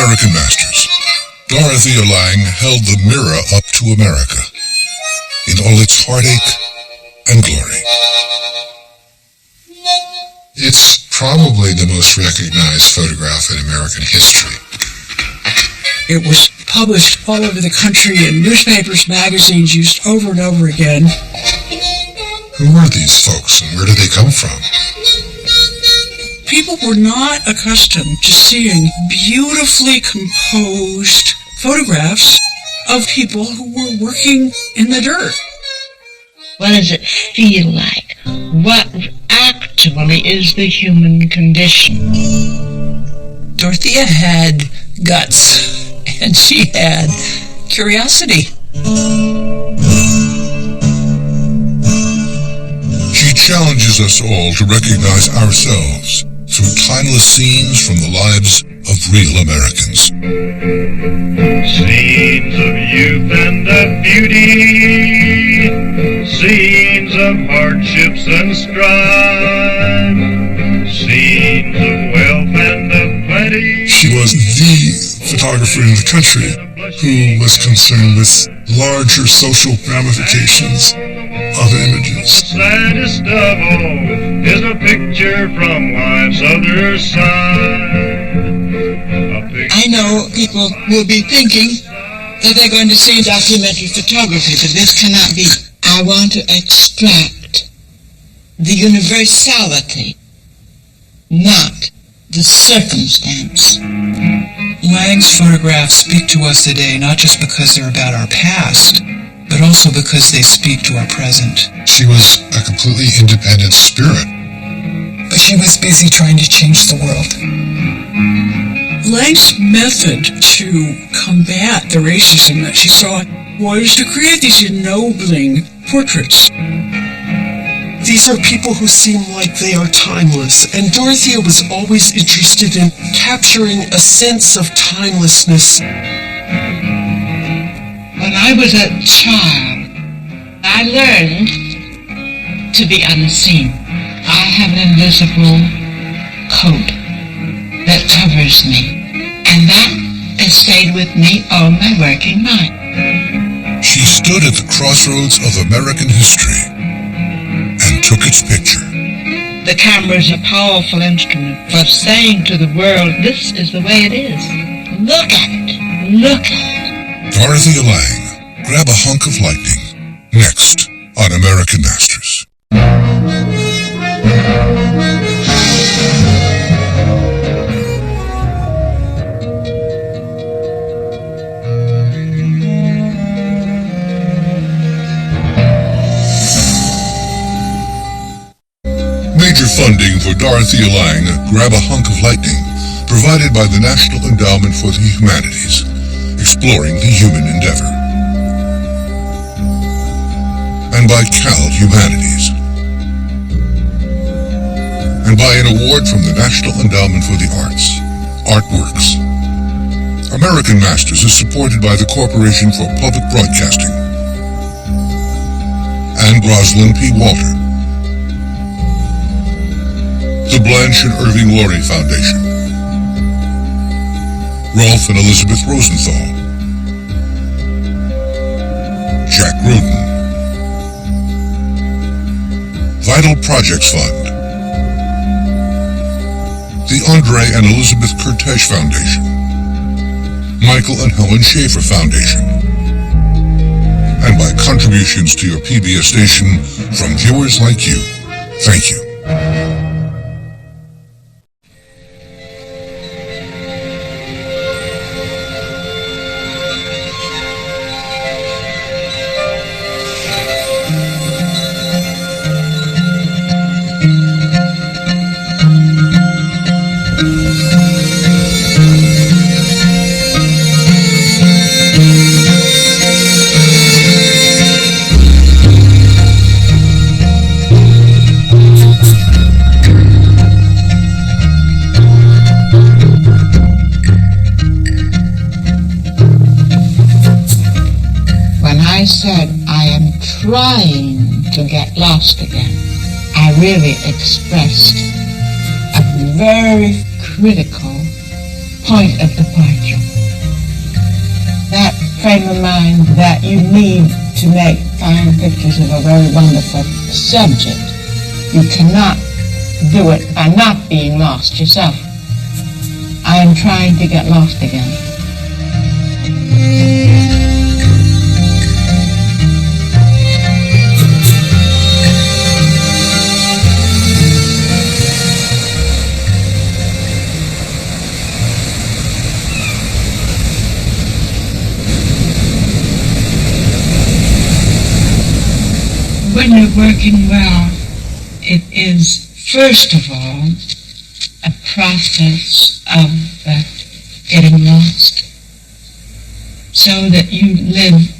American Masters, Dorothea Lange held the mirror up to America in all its heartache and glory. It's probably the most recognized photograph in American history. It was published all over the country in newspapers, magazines, used over and over again. Who were these folks and where did they come from? People were not accustomed to seeing beautifully composed photographs of people who were working in the dirt. What does it feel like? What actually is the human condition? Dorothea had guts, and she had curiosity. She challenges us all to recognize ourselves through timeless scenes from the lives of real Americans. Scenes of youth and of beauty, scenes of hardships and strife, scenes of wealth and of plenty. She was the photographer in the country who was concerned with larger social ramifications of images. The saddest of all is a picture from life's other side. I know people will be thinking that they're going to see documentary photography, but this cannot be. I want to extract the universality, not the circumstance. Lange's photographs speak to us today not just because they're about our past, but also because they speak to our present. She was a completely independent spirit. But she was busy trying to change the world. Lange's method to combat the racism that she saw was to create these ennobling portraits. These are people who seem like they are timeless, and Dorothea was always interested in capturing a sense of timelessness. When I was a child, I learned to be unseen. I have an invisible coat that covers me, and that has stayed with me all my working life. She stood at the crossroads of American history and took its picture. The camera is a powerful instrument for saying to the world, this is the way it is. Look at it. Look at it. Dorothea Lange, Grab a Hunk of Lightning, next on American Masters. Major funding for Dorothea Lange, Grab a Hunk of Lightning, provided by the National Endowment for the Humanities, exploring the human endeavor. And by Cal Humanities. And by an award from the National Endowment for the Arts, Artworks. American Masters is supported by the Corporation for Public Broadcasting and Rosalind P. Walter. The Blanche and Irving Laurie Foundation, Rolf and Elizabeth Rosenthal, Jack Roden, Vital Projects Fund, the Andre and Elizabeth Kurtesh Foundation, Michael and Helen Schaefer Foundation, and by contributions to your PBS station from viewers like you. Thank you. I said, I am trying to get lost again. I really expressed a very critical point of departure. frame of mind that you need to make fine pictures of a very wonderful subject. You cannot do it by not being lost yourself. I am trying to get lost again. When you're working well, it is, first of all, a process of getting lost, so that you live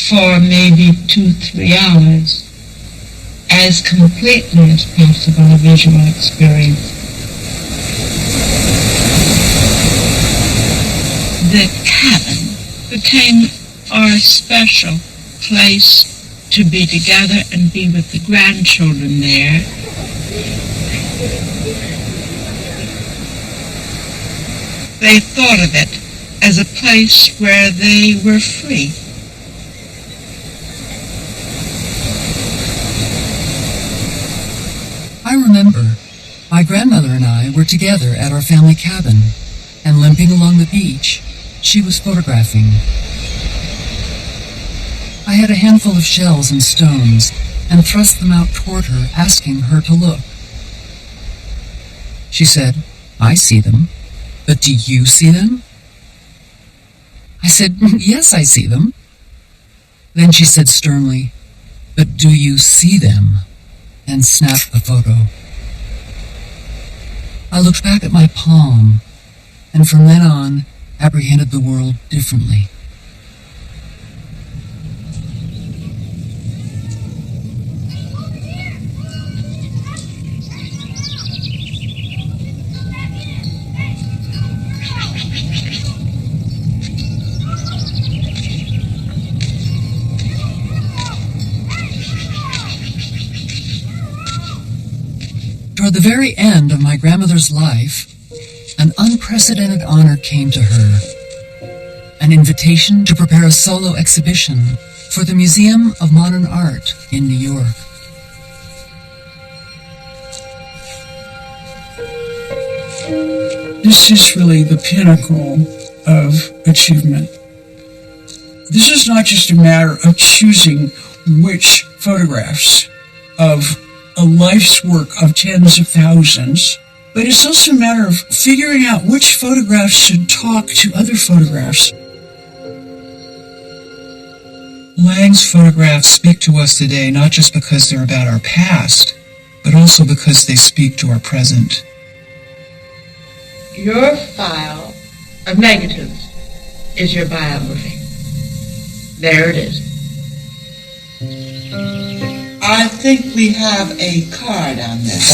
for maybe 2-3 hours as completely as possible a visual experience. The cabin became our special place to be together and be with the grandchildren there. They thought of it as a place where they were free. I remember my grandmother and I were together at our family cabin, and limping along the beach, she was photographing. I had a handful of shells and stones and thrust them out toward her, asking her to look. She said, "I see them, but do you see them?" I said, "Yes, I see them." Then she said sternly, "But do you see them?" and snapped the photo. I looked back at my palm, and from then on, apprehended the world differently. Toward the very end of my grandmother's life, an unprecedented honor came to her. An invitation to prepare a solo exhibition for the Museum of Modern Art in New York. This is really the pinnacle of achievement. This is not just a matter of choosing which photographs of a life's work of tens of thousands, but it's also a matter of figuring out which photographs should talk to other photographs. Lange's photographs speak to us today not just because they're about our past, but also because they speak to our present. Your file of negatives is your biography. There it is. I think we have a card on this.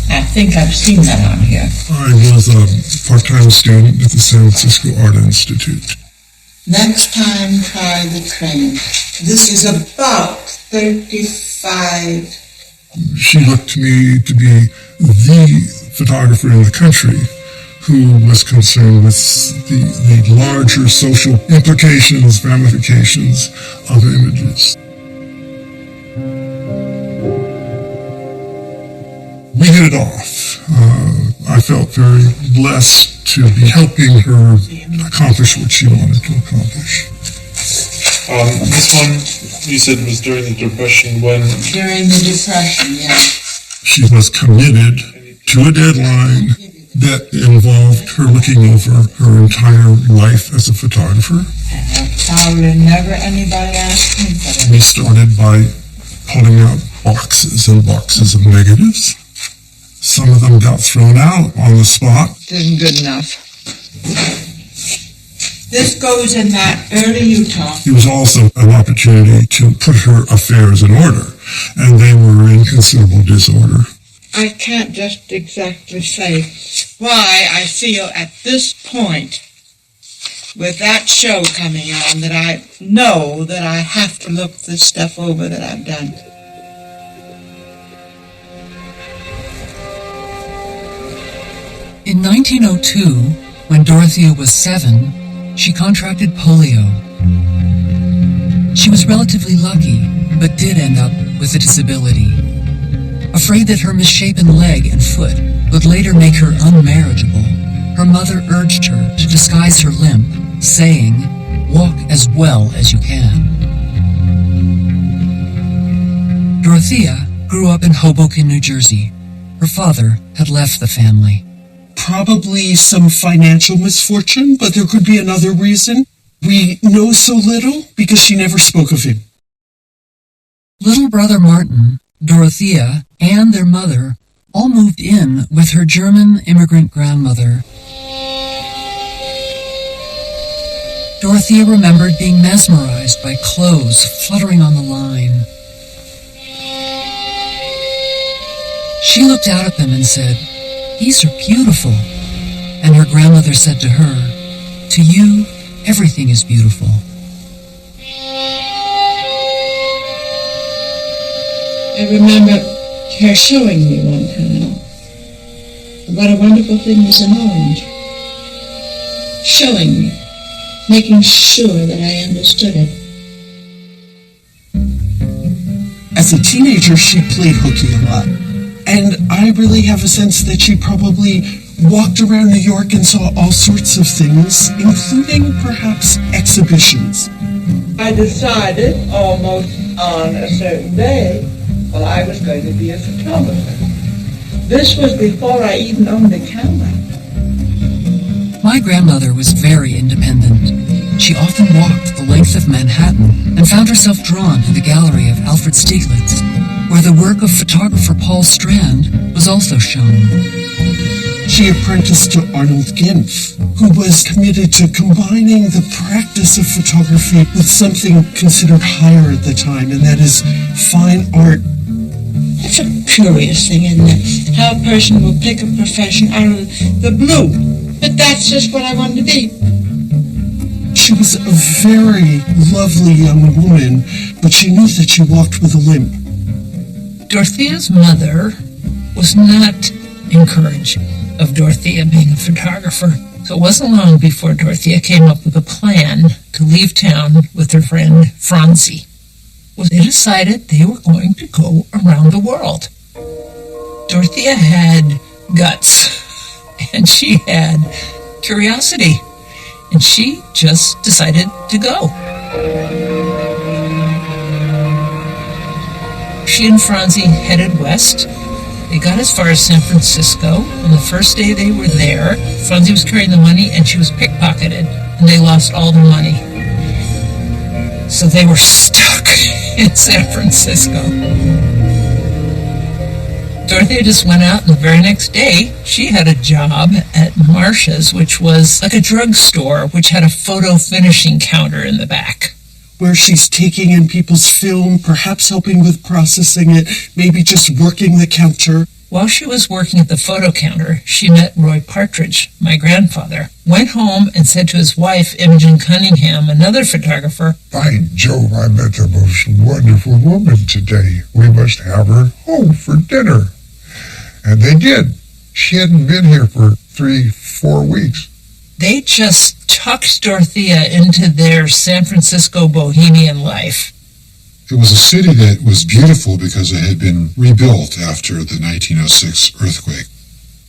I think I've seen that on here. I was a part-time student at the San Francisco Art Institute. Next time, try the train. This is about 35. She looked to me to be the photographer in the country who was concerned with the larger social implications, ramifications of images. We hit it off. I felt very blessed to be helping her accomplish what she wanted to accomplish. This one, you said, was during the Depression. When? During the Depression, yes. She was committed to a deadline that involved her looking over her entire life as a photographer. Probably never anybody asked me for that. We started by pulling out boxes and boxes of negatives. Some of them got thrown out on the spot. Isn't good enough. This goes in that early Utah. It was also an opportunity to put her affairs in order, and they were in considerable disorder. I can't just exactly say why I feel at this point, with that show coming on, that I know that I have to look this stuff over that I've done. In 1902, when Dorothea was 7, she contracted polio. She was relatively lucky, but did end up with a disability. Afraid that her misshapen leg and foot would later make her unmarriageable, her mother urged her to disguise her limp, saying, "Walk as well as you can." Dorothea grew up in Hoboken, New Jersey. Her father had left the family. Probably some financial misfortune, but there could be another reason. We know so little because she never spoke of him. Little brother Martin, Dorothea, and their mother all moved in with her German immigrant grandmother. Dorothea remembered being mesmerized by clothes fluttering on the line. She looked out at them and said, "These are beautiful." And her grandmother said to her, "To you, everything is beautiful." I remember her showing me one time what a wonderful thing is an orange. Showing me, making sure that I understood it. As a teenager, she played hooky a lot. And I really have a sense that she probably walked around New York and saw all sorts of things, including perhaps exhibitions. I decided almost on a certain day, well, I was going to be a photographer. This was before I even owned a camera. My grandmother was very independent. She often walked the length of Manhattan and found herself drawn to the gallery of Alfred Stieglitz, where the work of photographer Paul Strand was also shown. She apprenticed to Arnold Gimpf, who was committed to combining the practice of photography with something considered higher at the time, and that is fine art. It's a curious thing, isn't it? How a person will pick a profession out of the blue. But that's just what I wanted to be. She was a very lovely young woman, but she knew that she walked with a limp. Dorothea's mother was not encouraging of Dorothea being a photographer. So it wasn't long before Dorothea came up with a plan to leave town with her friend Franzi. Well, they decided they were going to go around the world. Dorothea had guts, and she had curiosity, and she just decided to go. She and Franzi headed west. They got as far as San Francisco. On the first day they were there, Franzi was carrying the money and she was pickpocketed, and they lost all their money. So they were stuck in San Francisco. Dorothea just went out, and the very next day, she had a job at Marcia's, which was like a drugstore, which had a photo finishing counter in the back. Where she's taking in people's film, perhaps helping with processing it, maybe just working the counter. While she was working at the photo counter, she met Roy Partridge, my grandfather, went home and said to his wife, Imogen Cunningham, another photographer, "By Jove, I met the most wonderful woman today. We must have her home for dinner." And they did. She hadn't been here for 3-4 weeks. They just tucked Dorothea into their San Francisco bohemian life. It was a city that was beautiful because it had been rebuilt after the 1906 earthquake.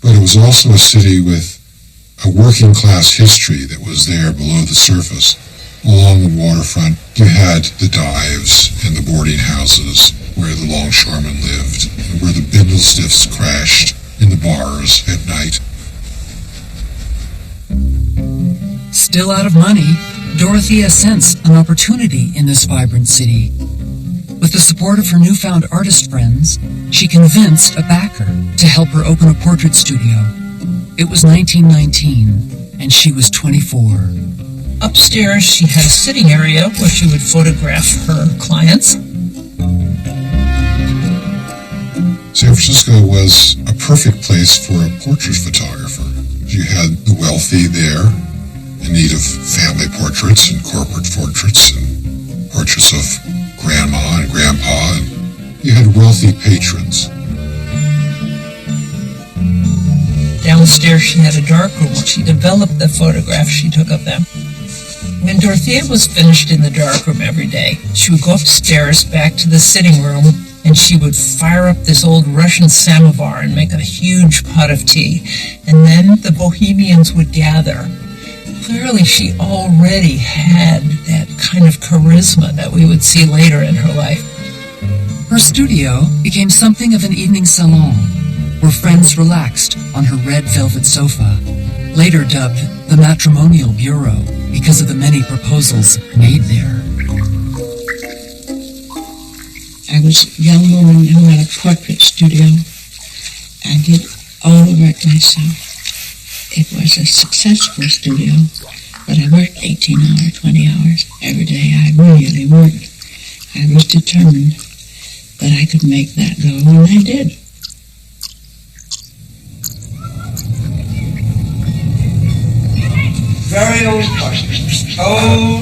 But it was also a city with a working class history that was there below the surface. Along the waterfront, you had the dives and the boarding houses where the longshoremen lived, and where the Bindlestiffs crashed in the bars at night. Still out of money, Dorothea sensed an opportunity in this vibrant city. With the support of her newfound artist friends, she convinced a backer to help her open a portrait studio. It was 1919, and she was 24. Upstairs, she had a sitting area where she would photograph her clients. San Francisco was a perfect place for a portrait photographer. You had the wealthy there in need of family portraits and corporate portraits and portraits of grandma and grandpa, and you had wealthy patrons. Downstairs, she had a darkroom where she developed the photographs she took of them. When Dorothea was finished in the darkroom every day, she would go upstairs back to the sitting room, and she would fire up this old Russian samovar and make a huge pot of tea. And then the bohemians would gather. Clearly, she already had that kind of charisma that we would see later in her life. Her studio became something of an evening salon, where friends relaxed on her red velvet sofa, later dubbed the Matrimonial Bureau because of the many proposals made there. I was a young woman who had a portrait studio. I did all the work myself. It was a successful studio, but I worked 18 hours, 20 hours every day. I really worked. I was determined that I could make that go, and I did. Very old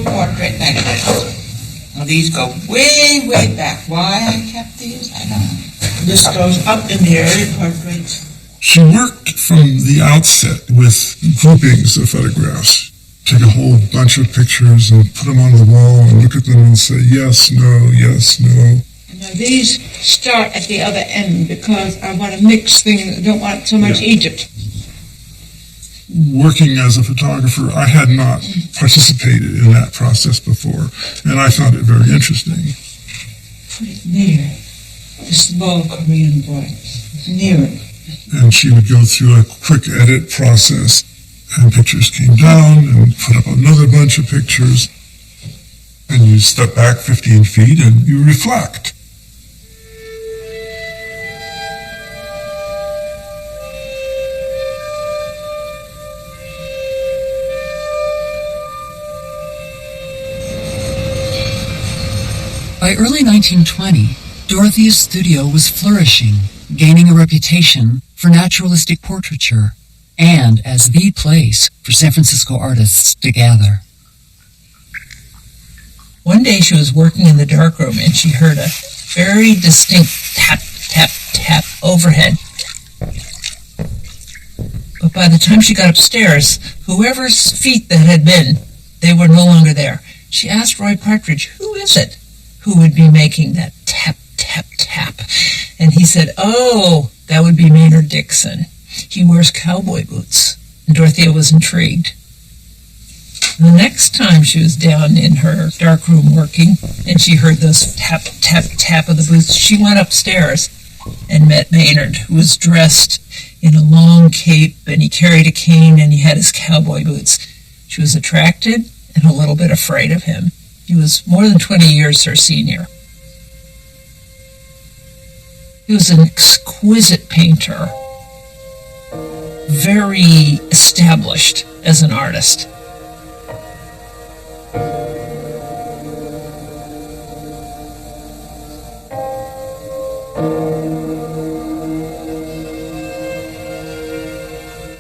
portrait negatives. Now these go way, way back. Why I kept these, I don't know. This goes up in the early portraits. She worked from the outset with groupings of photographs. Take a whole bunch of pictures and put them on the wall and look at them and say, yes, no, yes, no. Now these start at the other end because I want to mix things. I don't want so much Egypt. Working as a photographer, I had not participated in that process before, and I found it very interesting. Put it near this small Korean boy. Near it. And she would go through a quick edit process, and pictures came down, and put up another bunch of pictures, and you step back 15 feet and you reflect. By early 1920, Dorothea's studio was flourishing, gaining a reputation for naturalistic portraiture and as the place for San Francisco artists to gather. One day she was working in the darkroom and she heard a very distinct tap, tap, tap overhead. But by the time she got upstairs, whoever's feet that had been, they were no longer there. She asked Roy Partridge, who is it who would be making that tap, tap, tap? And he said, oh, that would be Maynard Dixon. He wears cowboy boots. And Dorothea was intrigued. The next time she was down in her darkroom working, and she heard those tap, tap, tap of the boots, she went upstairs and met Maynard, who was dressed in a long cape, and he carried a cane, and he had his cowboy boots. She was attracted and a little bit afraid of him. He was more than 20 years her senior. He was an exquisite painter, very established as an artist.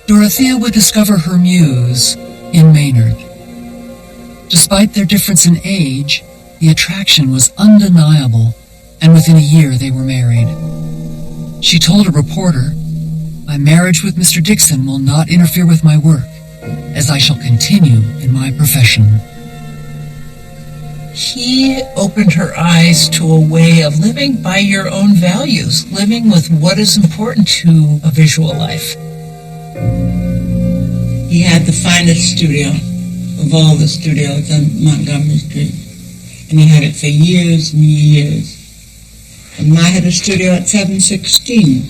Dorothea would discover her muse in Maynard. Despite their difference in age, the attraction was undeniable, and within a year they were married. She told a reporter, "My marriage with Mr. Dixon will not interfere with my work, as I shall continue in my profession." He opened her eyes to a way of living by your own values, living with what is important to a visual life. He had the finest studio of all the studios on Montgomery Street. And he had it for years and years. And I had a studio at 716.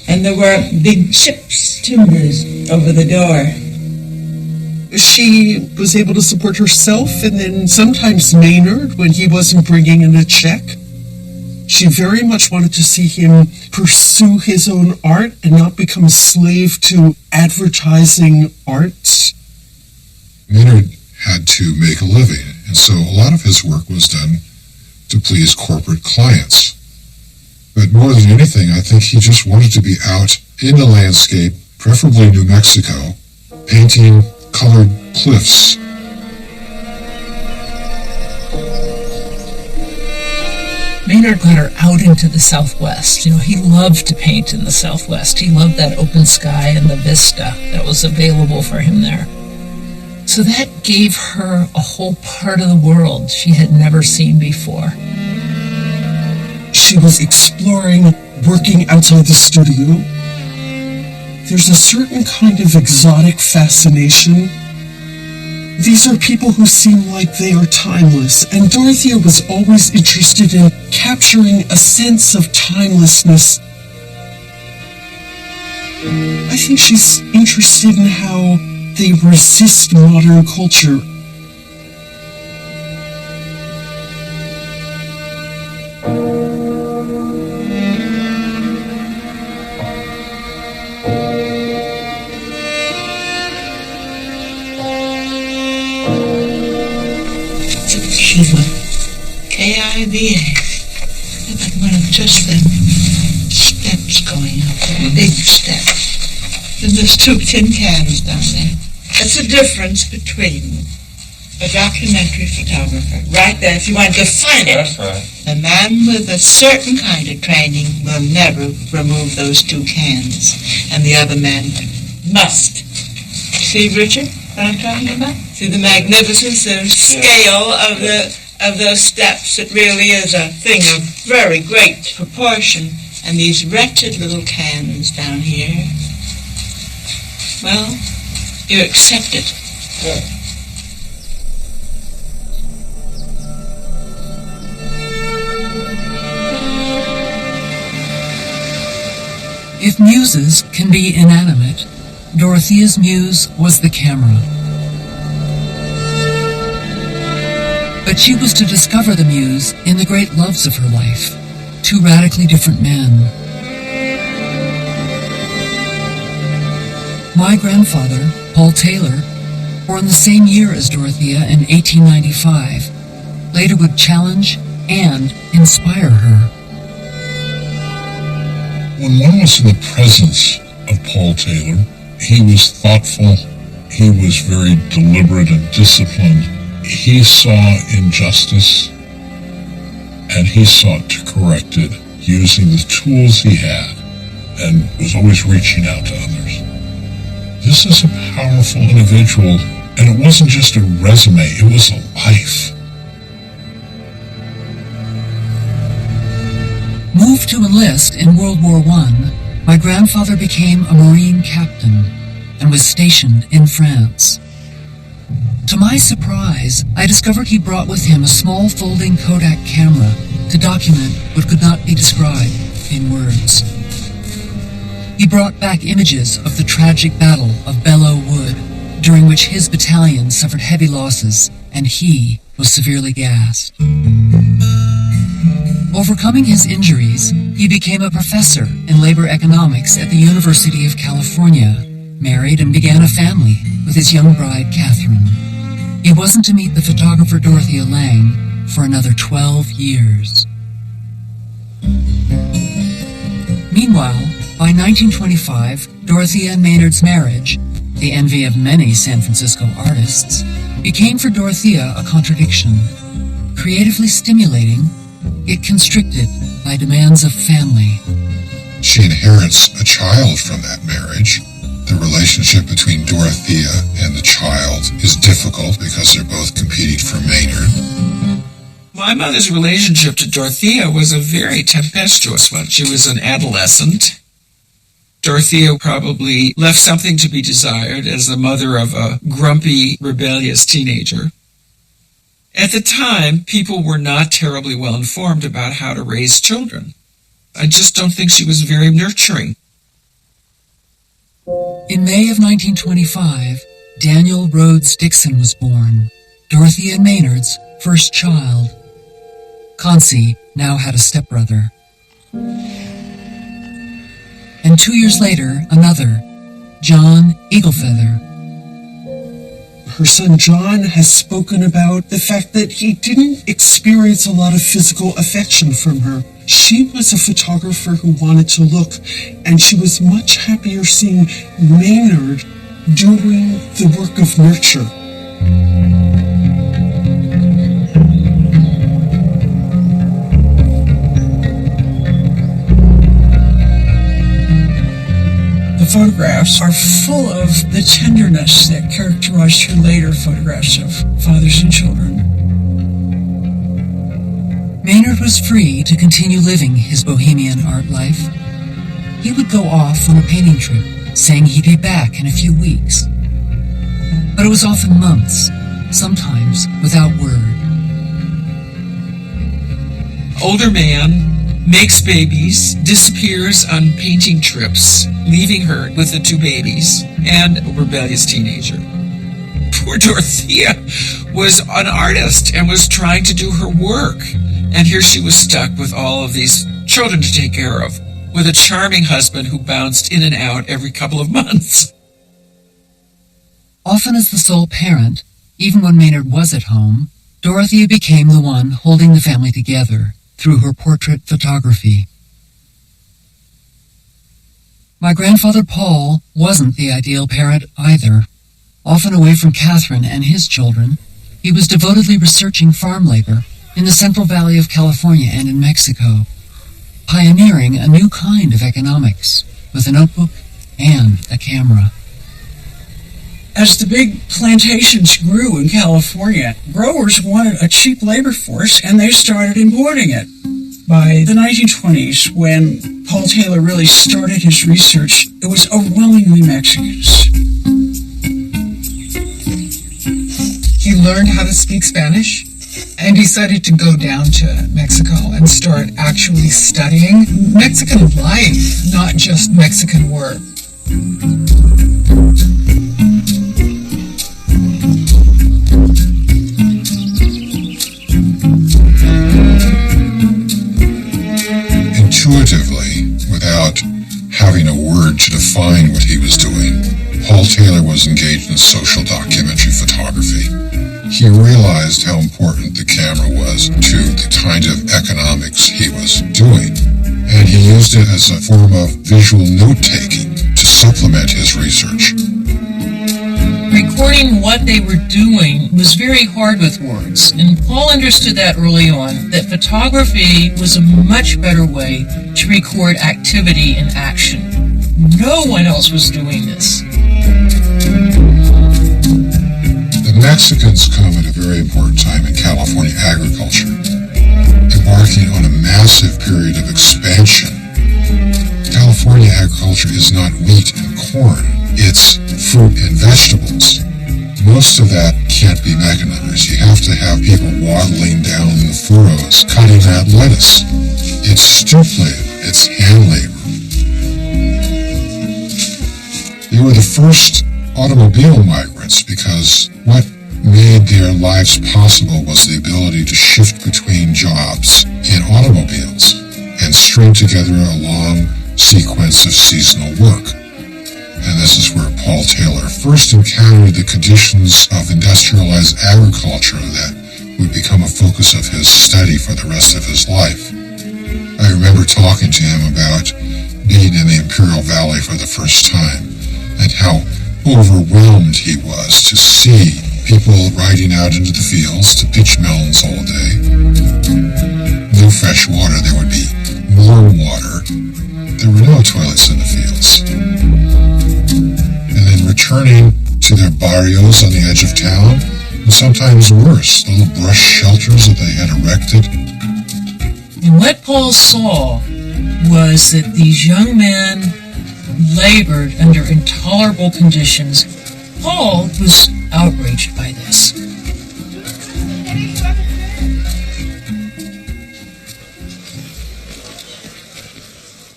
And there were big chips, timbers over the door. She was able to support herself and then sometimes Maynard when he wasn't bringing in a check. She very much wanted to see him pursue his own art and not become a slave to advertising art. Maynard had to make a living, and so a lot of his work was done to please corporate clients. But more than anything, I think he just wanted to be out in the landscape, preferably New Mexico, painting colored cliffs. Maynard got her out into the Southwest. You know, he loved to paint in the Southwest. He loved that open sky and the vista that was available for him there. So that gave her a whole part of the world she had never seen before. She was exploring, working outside the studio. There's a certain kind of exotic fascination. These are people who seem like they are timeless, and Dorothea was always interested in capturing a sense of timelessness. I think she's interested in how they resist modern culture. Kiva. K-I-V-A. Like one of just the steps going up there, big steps. And there's 2 tin cans down there. That's the difference between a documentary photographer. Right there, if you want to define it. That's right. A man with a certain kind of training will never remove those 2 cans. And the other man must. See, Richard, what I'm talking about? See the magnificence and scale of those steps. It really is a thing of very great proportion. And these wretched little cans down here, well, you accept it. Yeah. If muses can be inanimate, Dorothea's muse was the camera. But she was to discover the muse in the great loves of her life, 2 radically different men. My grandfather, Paul Taylor, born the same year as Dorothea in 1895, later would challenge and inspire her. When one was in the presence of Paul Taylor, he was thoughtful, he was very deliberate and disciplined. He saw injustice, and he sought to correct it using the tools he had, and was always reaching out to others. This is a powerful individual, and it wasn't just a resume, it was a life. Moved to enlist in World War I, my grandfather became a Marine captain and was stationed in France. To my surprise, I discovered he brought with him a small folding Kodak camera to document what could not be described in words. He brought back images of the tragic Battle of Belleau Wood, during which his battalion suffered heavy losses and he was severely gassed. Overcoming his injuries, he became a professor in labor economics at the University of California, married and began a family with his young bride, Catherine. He wasn't to meet the photographer Dorothea Lange for another 12 years. Meanwhile, by 1925, Dorothea and Maynard's marriage, the envy of many San Francisco artists, became for Dorothea a contradiction. Creatively stimulating, yet constricted by demands of family. She inherits a child from that marriage. The relationship between Dorothea and the child is difficult because they're both competing for Maynard. My mother's relationship to Dorothea was a very tempestuous one. She was an adolescent. Dorothea probably left something to be desired as the mother of a grumpy, rebellious teenager. At the time, people were not terribly well informed about how to raise children. I just don't think she was very nurturing. In May of 1925, Daniel Rhodes Dixon was born, Dorothea and Maynard's first child. Concy now had a stepbrother. And 2 years later, another, John Eaglefeather. Her son John has spoken about the fact that he didn't experience a lot of physical affection from her. She was a photographer who wanted to look, and she was much happier seeing Maynard doing the work of nurture. The photographs are full of the tenderness that characterized her later photographs of fathers and children. Maynard was free to continue living his bohemian art life. He would go off on a painting trip, saying he'd be back in a few weeks. But it was often months, sometimes without word. Older man, makes babies, disappears on painting trips, leaving her with the 2 babies and a rebellious teenager. Poor Dorothea was an artist and was trying to do her work. And here she was stuck with all of these children to take care of, with a charming husband who bounced in and out every couple of months. Often as the sole parent, even when Maynard was at home, Dorothea became the one holding the family together through her portrait photography. My grandfather Paul wasn't the ideal parent either. Often away from Catherine and his children, he was devotedly researching farm labor in the Central Valley of California and in Mexico, pioneering a new kind of economics with a notebook and a camera. As the big plantations grew in California, growers wanted a cheap labor force, and they started importing it. By the 1920s, when Paul Taylor really started his research, it was overwhelmingly Mexicans. He learned how to speak Spanish and decided to go down to Mexico and start actually studying Mexican life, not just Mexican work. Intuitively, without having a word to define what he was doing, Paul Taylor was engaged in social documentary photography. He realized how important the camera was to the kind of economics he was doing, and he used it as a form of visual note-taking to supplement his research. Recording what they were doing was very hard with words, and Paul understood that early on, that photography was a much better way to record activity and action. No one else was doing this. The Mexicans come at a very important time in California agriculture, embarking on a massive period of expansion. California agriculture is not wheat and corn, it's fruit and vegetables. Most of that can't be mechanized. You have to have people waddling down the furrows, cutting that lettuce. It's stoop labor, it's hand labor. They were the first automobile migrants because what made their lives possible was the ability to shift between jobs in automobiles and string together a long sequence of seasonal work. And this is where Paul Taylor first encountered the conditions of industrialized agriculture that would become a focus of his study for the rest of his life. I remember talking to him about being in the Imperial Valley for the first time and how overwhelmed he was to see people riding out into the fields to pitch melons all day. No fresh water, there would be warm water. There were no toilets in the fields. And then returning to their barrios on the edge of town, and sometimes worse, the little brush shelters that they had erected. And what Paul saw was that these young men labored under intolerable conditions. Paul was outraged by this.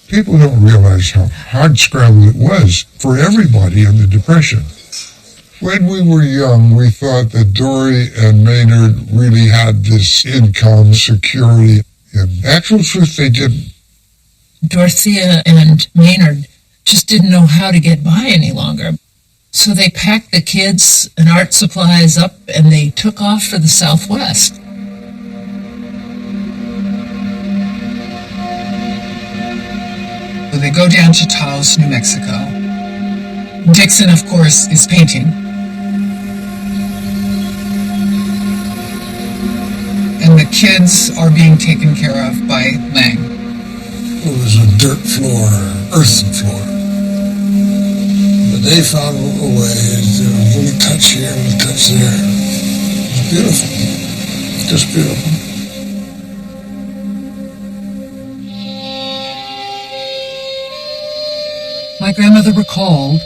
People don't realize how hard-scrambled it was for everybody in the Depression. When we were young, we thought that Dory and Maynard really had this income security. In actual truth, they didn't. Dorothea and Maynard just didn't know how to get by any longer. So they packed the kids and art supplies up and they took off for the Southwest. So they go down to Taos, New Mexico. Dixon, of course, is painting. And the kids are being taken care of by Lange. It was a dirt floor, earthen floor. But they found a way, a little touch here, a little touch there. It's beautiful. Just beautiful. My grandmother recalled,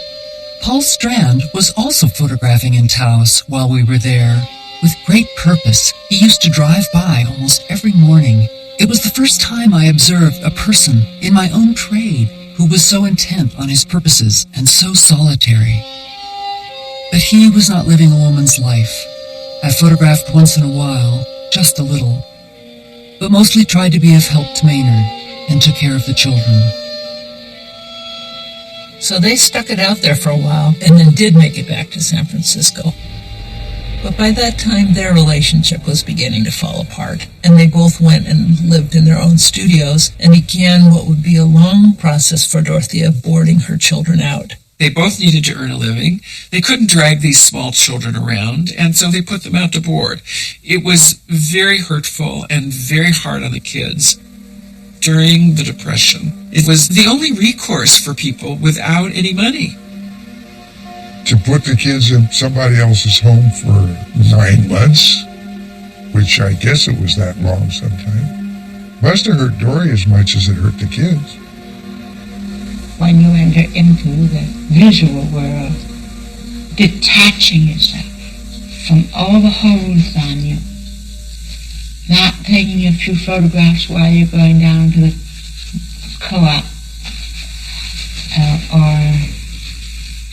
Paul Strand was also photographing in Taos while we were there. With great purpose, he used to drive by almost every morning. It was the first time I observed a person in my own trade who was so intent on his purposes and so solitary. But he was not living a woman's life. I photographed once in a while, just a little, but mostly tried to be of help to Maynard and took care of the children. So they stuck it out there for a while and then did make it back to San Francisco. But by that time, their relationship was beginning to fall apart, and they both went and lived in their own studios and began what would be a long process for Dorothea boarding her children out. They both needed to earn a living. They couldn't drag these small children around, and so they put them out to board. It was very hurtful and very hard on the kids. During the Depression, it was the only recourse for people without any money. To put the kids in somebody else's home for 9 months, which I guess it was that long sometime, must have hurt Dory as much as it hurt the kids. When you enter into the visual world, detaching yourself from all the holds on you, not taking a few photographs while you're going down to the co-op,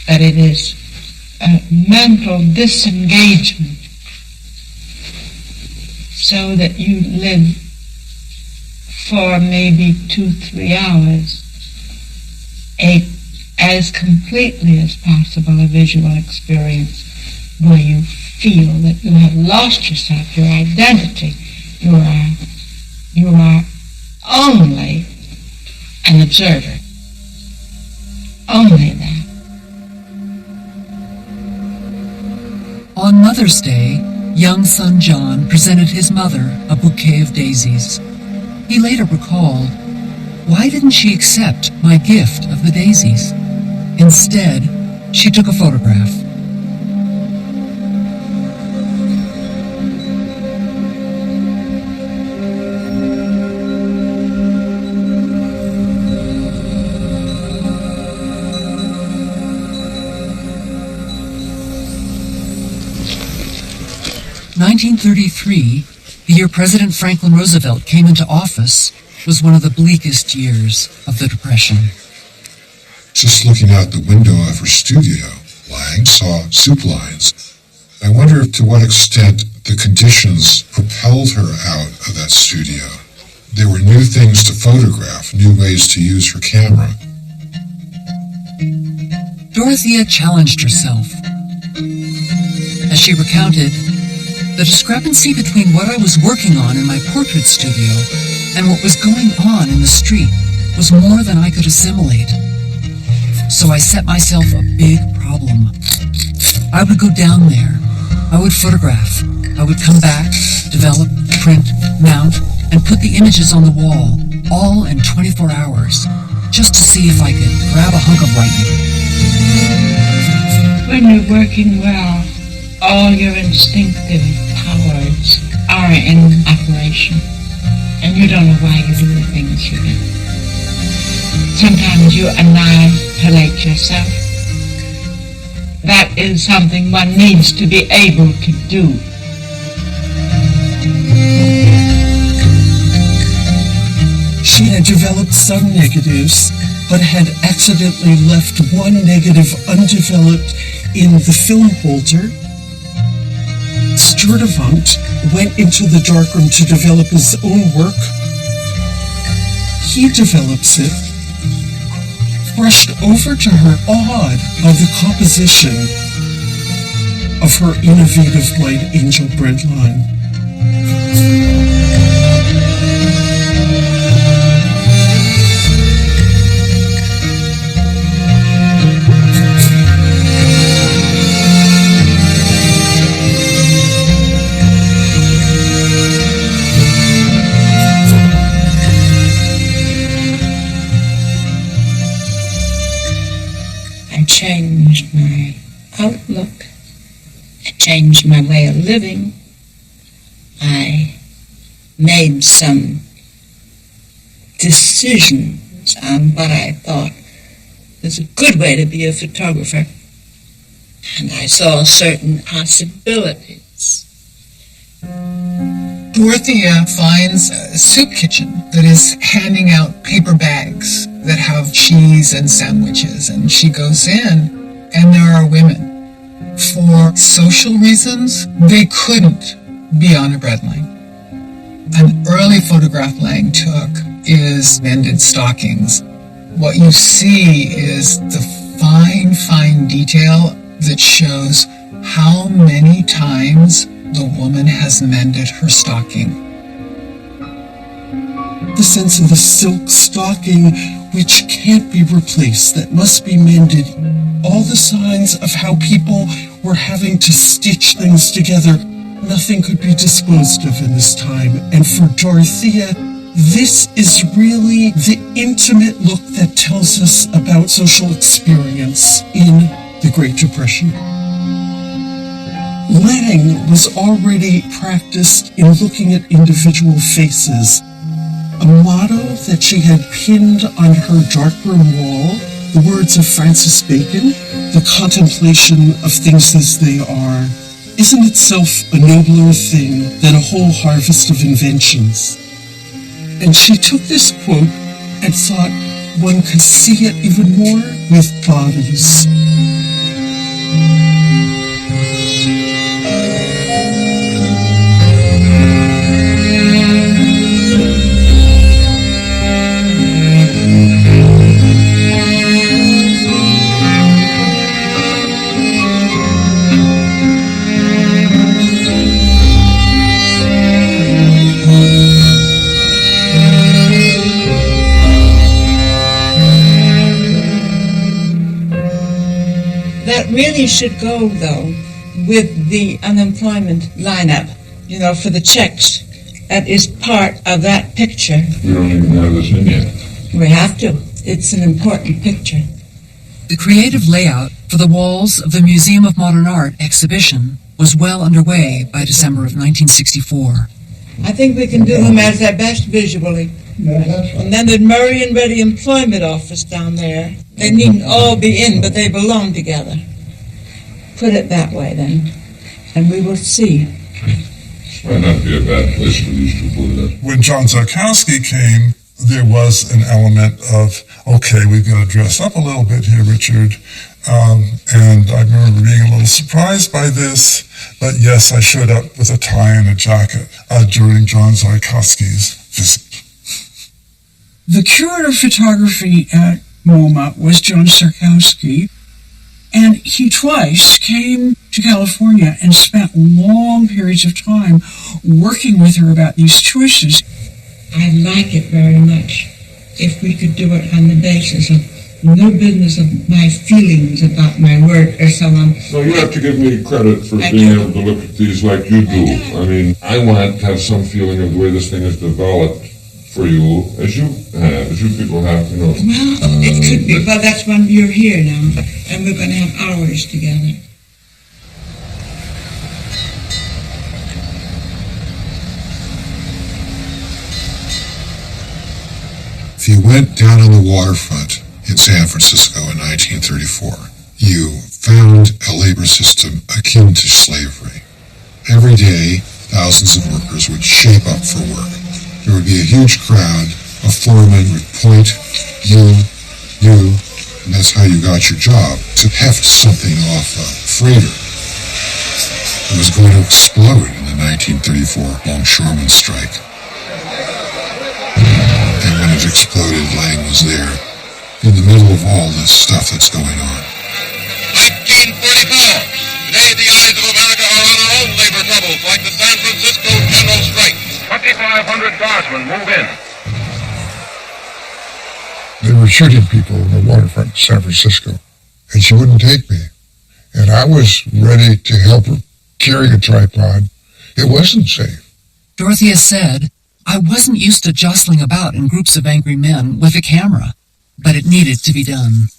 but it is a mental disengagement so that you live for maybe 2-3 hours as completely as possible a visual experience where you feel that you have lost yourself, your identity. You are only an observer. Only that. On Mother's Day, young son John presented his mother a bouquet of daisies. He later recalled, why didn't she accept my gift of the daisies? Instead, she took a photograph. In 1933, the year President Franklin Roosevelt came into office, was one of the bleakest years of the Depression. Just looking out the window of her studio, Lange saw soup lines. I wonder to what extent the conditions propelled her out of that studio. There were new things to photograph, new ways to use her camera. Dorothea challenged herself. As she recounted, the discrepancy between what I was working on in my portrait studio and what was going on in the street was more than I could assimilate. So I set myself a big problem. I would go down there. I would photograph. I would come back, develop, print, mount, and put the images on the wall, all in 24 hours, just to see if I could grab a hunk of lightning. When you're working well, all your instinctive powers are in operation, and you don't know why you do the things you do. Sometimes you annihilate yourself. That is something one needs to be able to do. She had developed some negatives, but had accidentally left one negative undeveloped in the film holder. Stuart Hunk went into the darkroom to develop his own work. He develops it, brushed over to her, awed by the composition of her innovative light angel bread line. Change changed my way of living. I made some decisions on what I thought was a good way to be a photographer. And I saw certain possibilities. Dorothea finds a soup kitchen that is handing out paper bags that have cheese and sandwiches, and she goes in, and there are women. For social reasons, they couldn't be on a bread line. An early photograph Lange took is mended stockings. What you see is the fine detail that shows how many times the woman has mended her stocking. The sense of a silk stocking which can't be replaced, that must be mended. All the signs of how people were having to stitch things together. Nothing could be disposed of in this time. And for Dorothea, this is really the intimate look that tells us about social experience in the Great Depression. Lange was already practiced in looking at individual faces. A motto that she had pinned on her darkroom wall, the words of Francis Bacon, the contemplation of things as they are, is in itself a nobler thing than a whole harvest of inventions. And she took this quote and thought one could see it even more with bodies. Really should go, though, with the unemployment lineup, for the checks. That is part of that picture. We don't even have this in yet. We have to. It's an important picture. The creative layout for the walls of the Museum of Modern Art exhibition was well underway by December of 1964. I think we can do them as their best visually. And then the Murray and Ready Employment Office down there. They needn't all be in, but they belong together. Put it that way, then, and we will see. Might not be a bad place for these to put it. When John Zarkowski came, there was an element of, okay, we've got to dress up a little bit here, Richard. And I remember being a little surprised by this, but yes, I showed up with a tie and a jacket during John Zarkowski's visit. The curator of photography at MoMA was John Zarkowski, and he twice came to California and spent long periods of time working with her about these choices. I like it very much if we could do it on the basis of no business of my feelings about my work or so on. No, you have to give me credit for being able to look at these like you do. I mean, I want to have some feeling of the way this thing is developed for you, as you people have, Well, it could be. Well, that's when you're here now, and we're going to have hours together. If you went down on the waterfront in San Francisco in 1934, you found a labor system akin to slavery. Every day, thousands of workers would shape up for work. There would be a huge crowd. A foreman would point, you, and that's how you got your job, to heft something off a freighter. It was going to explode in the 1934 longshoremen strike. And when it exploded, Lange was there, in the middle of all this stuff that's going on. 1944. Today the eyes of America are on our own labor troubles, like the San Francisco general strike. 2,500 guardsmen move in. They were shooting people on the waterfront in San Francisco, and she wouldn't take me. And I was ready to help her carry a tripod. It wasn't safe. Dorothea said, I wasn't used to jostling about in groups of angry men with a camera, but it needed to be done.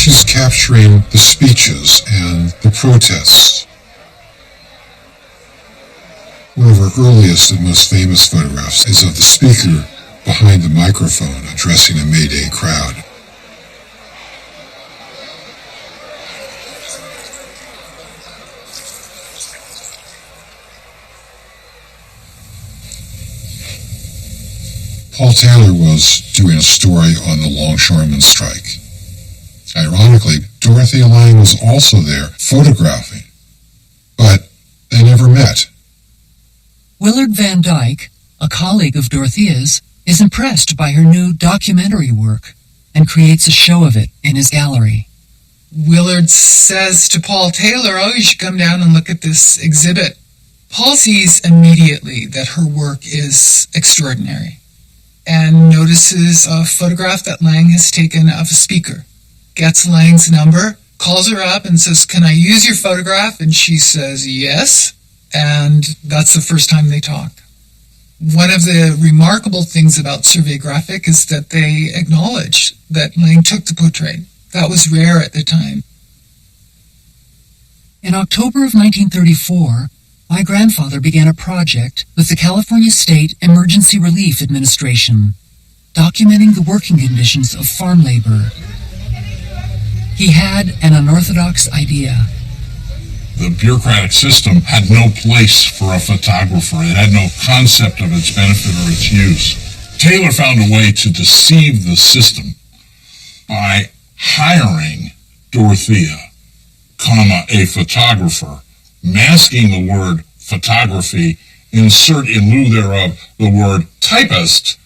she's capturing the speeches and the protests. One of her earliest and most famous photographs is of the speaker behind the microphone addressing a May Day crowd. Paul Taylor was doing a story on the longshoremen strike. Ironically, Dorothea Lange was also there photographing, but they never met. Willard Van Dyke, a colleague of Dorothea's, is impressed by her new documentary work and creates a show of it in his gallery. Willard says to Paul Taylor, "Oh, you should come down and look at this exhibit." Paul sees immediately that her work is extraordinary and notices a photograph that Lange has taken of a speaker. Gets Lange's number, calls her up and says, "Can I use your photograph?" And she says, "Yes." And that's the first time they talk. One of the remarkable things about Survey Graphic is that they acknowledged that Lange took the portrait. That was rare at the time. In October of 1934, my grandfather began a project with the California State Emergency Relief Administration, documenting the working conditions of farm labor. He had an unorthodox idea. The bureaucratic system had no place for a photographer. It had no concept of its benefit or its use. Taylor found a way to deceive the system by hiring Dorothea, a photographer, masking the word photography, insert in lieu thereof the word typist.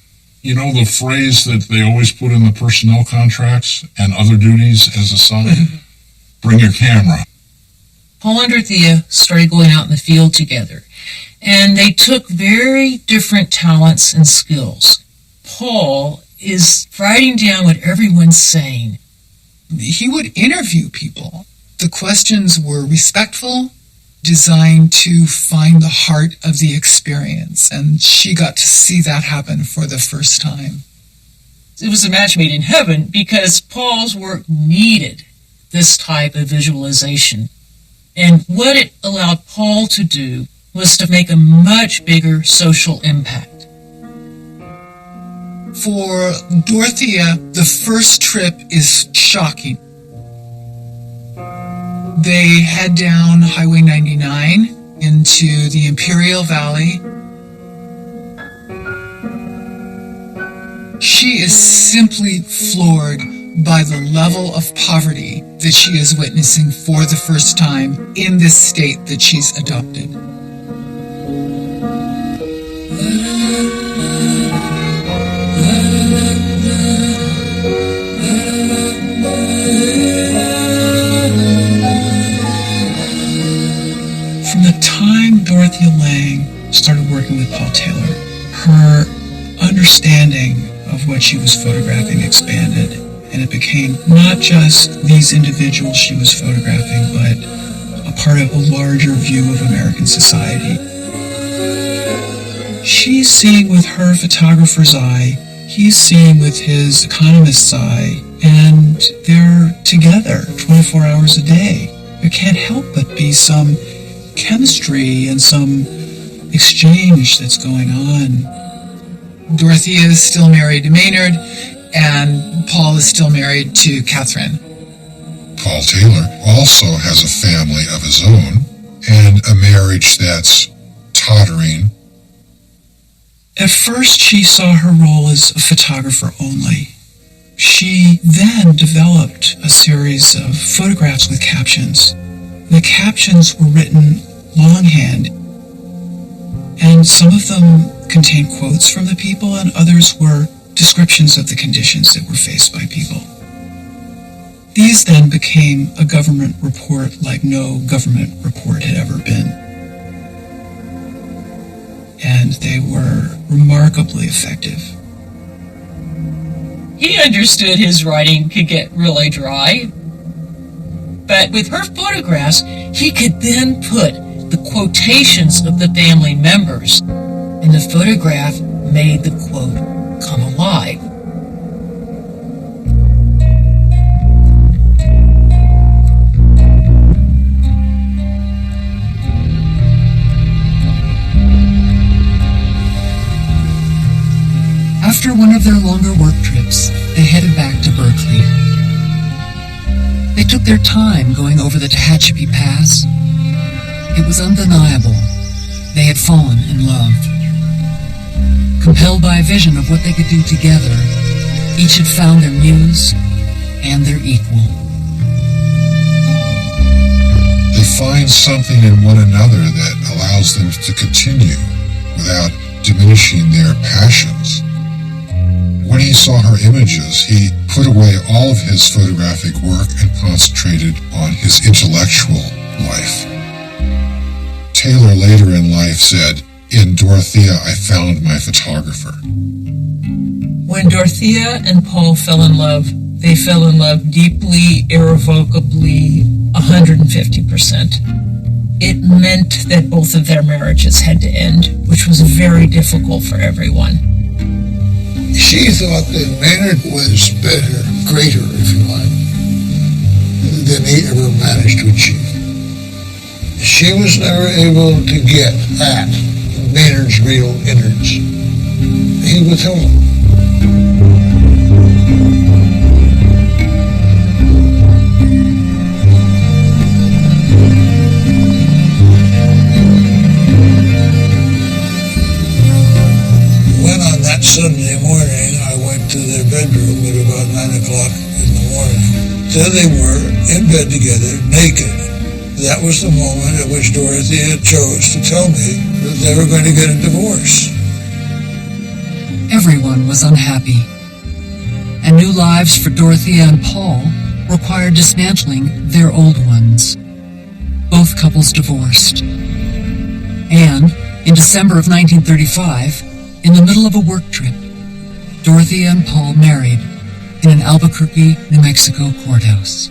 You know the phrase that they always put in the personnel contracts and other duties as a sign? Bring your camera. Paul and Dorothea started going out in the field together, and they took very different talents and skills. Paul is writing down what everyone's saying. He would interview people. The questions were respectful, designed to find the heart of the experience, and she got to see that happen for the first time. It was a match made in heaven because Paul's work needed this type of visualization. And what it allowed Paul to do was to make a much bigger social impact. For Dorothea, the first trip is shocking. They head down Highway 99 into the Imperial Valley. She is simply floored by the level of poverty that she is witnessing for the first time in this state that she's adopted. From the time Dorothea Lange started working with Paul Taylor, her understanding of what she was photographing expanded. And it became not just these individuals she was photographing, but a part of a larger view of American society. She's seeing with her photographer's eye, he's seeing with his economist's eye, and they're together 24 hours a day. There can't help but be some chemistry and some exchange that's going on. Dorothea is still married to Maynard, and Paul is still married to Catherine. Paul Taylor also has a family of his own and a marriage that's tottering. At first, she saw her role as a photographer only. She then developed a series of photographs with captions. The captions were written longhand, and some of them contained quotes from the people, and others were descriptions of the conditions that were faced by people. These then became a government report like no government report had ever been. And they were remarkably effective. He understood his writing could get really dry, but with her photographs, he could then put the quotations of the family members, and the photograph made the quote come alive. one of their longer work trips, they headed back to Berkeley. They took their time going over the Tehachapi Pass. It was undeniable. They had fallen in love. Compelled by a vision of what they could do together, each had found their muse and their equal. They find something in one another that allows them to continue without diminishing their passions. When he saw her images, he put away all of his photographic work and concentrated on his intellectual life. Taylor later in life said, "In Dorothea, I found my photographer." When Dorothea and Paul fell in love, they fell in love deeply, irrevocably, 150%. It meant that both of their marriages had to end, which was very difficult for everyone. She thought that Maynard was better, greater, if you like, than he ever managed to achieve. She was never able to get at Maynard's real innards. He withheld them. When on that Sunday morning I went to their bedroom at about 9 o'clock in the morning, there they were in bed together, naked. That was the moment at which Dorothea chose to tell me that they were going to get a divorce. Everyone was unhappy, and new lives for Dorothea and Paul required dismantling their old ones. Both couples divorced. And in December of 1935, in the middle of a work trip, Dorothea and Paul married in an Albuquerque, New Mexico courthouse.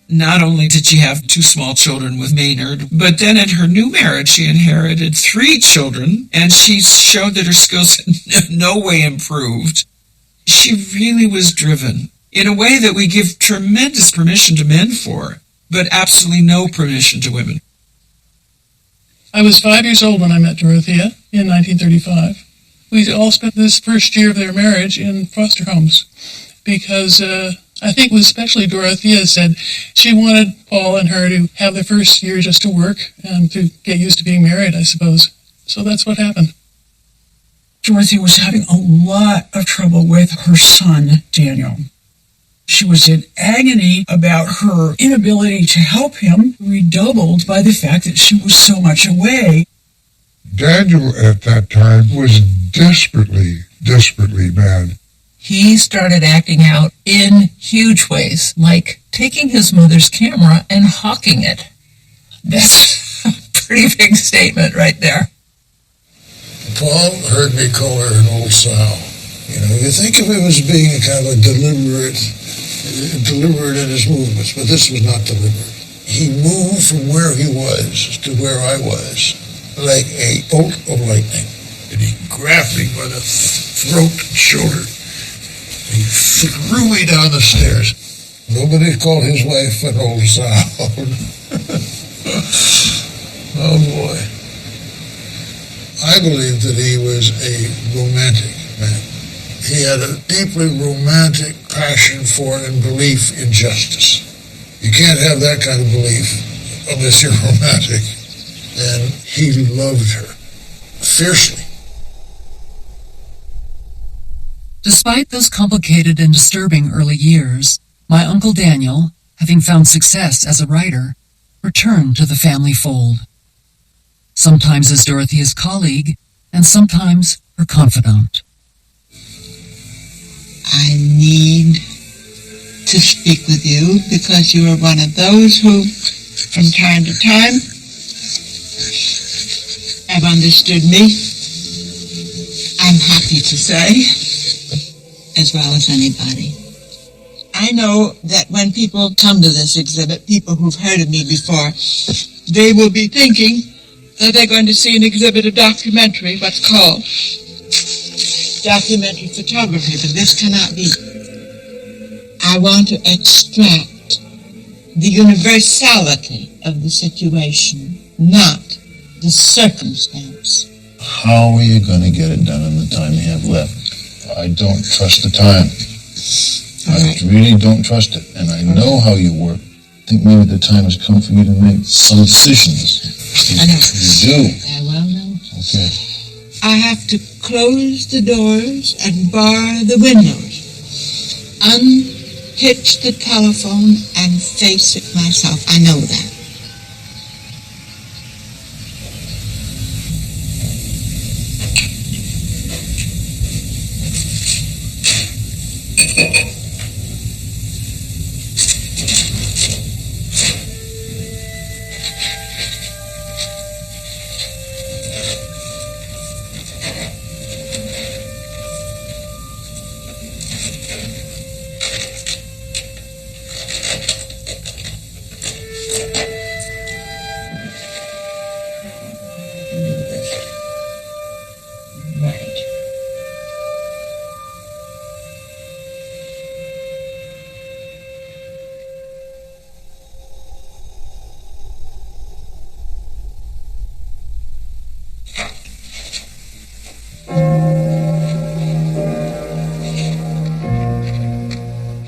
Not only did she have 2 small children with Maynard, but then in her new marriage she inherited 3 children, and she showed that her skills had no way improved. She really was driven in a way that we give tremendous permission to men for, but absolutely no permission to women. I was 5 years old when I met Dorothea in 1935. We all spent this first year of their marriage in foster homes because I think it was especially Dorothea said she wanted Paul and her to have the first year just to work and to get used to being married, I suppose. So that's what happened. Dorothea was having a lot of trouble with her son, Daniel. She was in agony about her inability to help him, redoubled by the fact that she was so much away. Daniel at that time was desperately mad. He started acting out in huge ways, like taking his mother's camera and hawking it. That's a pretty big statement right there. Paul heard me call her an old sow. You think of him as being a kind of a deliberate in his movements, but this was not deliberate. He moved from where he was to where I was, like a bolt of lightning. And he grabbed me by the throat and shoulder. He threw me down the stairs. Nobody called his wife an old sow. Oh boy. I believe that he was a romantic man. He had a deeply romantic passion for and belief in justice. You can't have that kind of belief unless you're romantic. And he loved her fiercely. Despite those complicated and disturbing early years, my Uncle Daniel, having found success as a writer, returned to the family fold. Sometimes as Dorothea's colleague, and sometimes her confidant. I need to speak with you because you are one of those who, from time to time, have understood me. I'm happy to say, as well as anybody. I know that when people come to this exhibit, people who've heard of me before, they will be thinking that they're going to see an exhibit of documentary, what's called documentary photography, but this cannot be. I want to extract the universality of the situation, not the circumstance How are you going to get it done in the time you have left? I don't trust the time. I really don't trust it. And I know how you work. I think maybe the time has come for you to make some decisions. I know. You do? I well know. Okay. I have to close the doors and bar the windows, unhitch the telephone, and face it myself. I know that.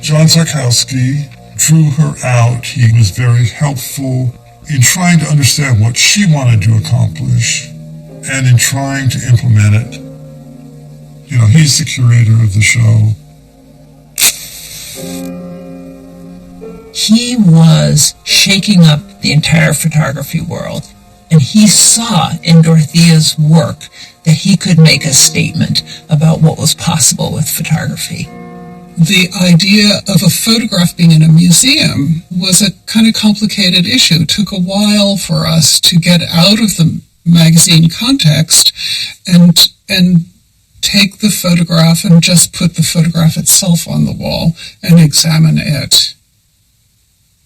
John Zarkowski drew her out. He was very helpful in trying to understand what she wanted to accomplish and in trying to implement it. You know, he's the curator of the show. He was shaking up the entire photography world, and he saw in Dorothea's work that he could make a statement about what was possible with photography. The idea of a photograph being in a museum was a kind of complicated issue. It took a while for us to get out of the magazine context and take the photograph and just put the photograph itself on the wall and examine it.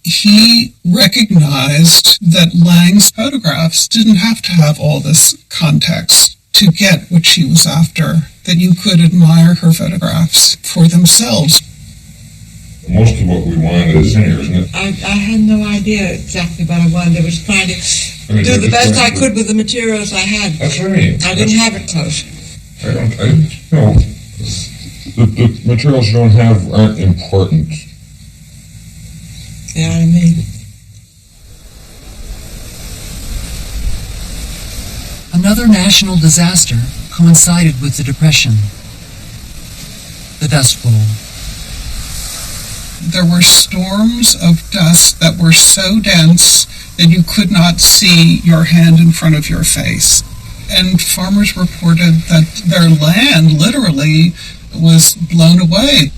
He recognized that Lange's photographs didn't have to have all this context to get what she was after, that you could admire her photographs for themselves. Most of what we wanted is in here, isn't it? I had no idea exactly what I wanted. I was trying to do the best I could with the materials I had. That's what I mean. I didn't have it close. The materials you don't have aren't important. You know what I mean? Another national disaster coincided with the Depression. The Dust Bowl. There were storms of dust that were so dense that you could not see your hand in front of your face. And farmers reported that their land literally was blown away.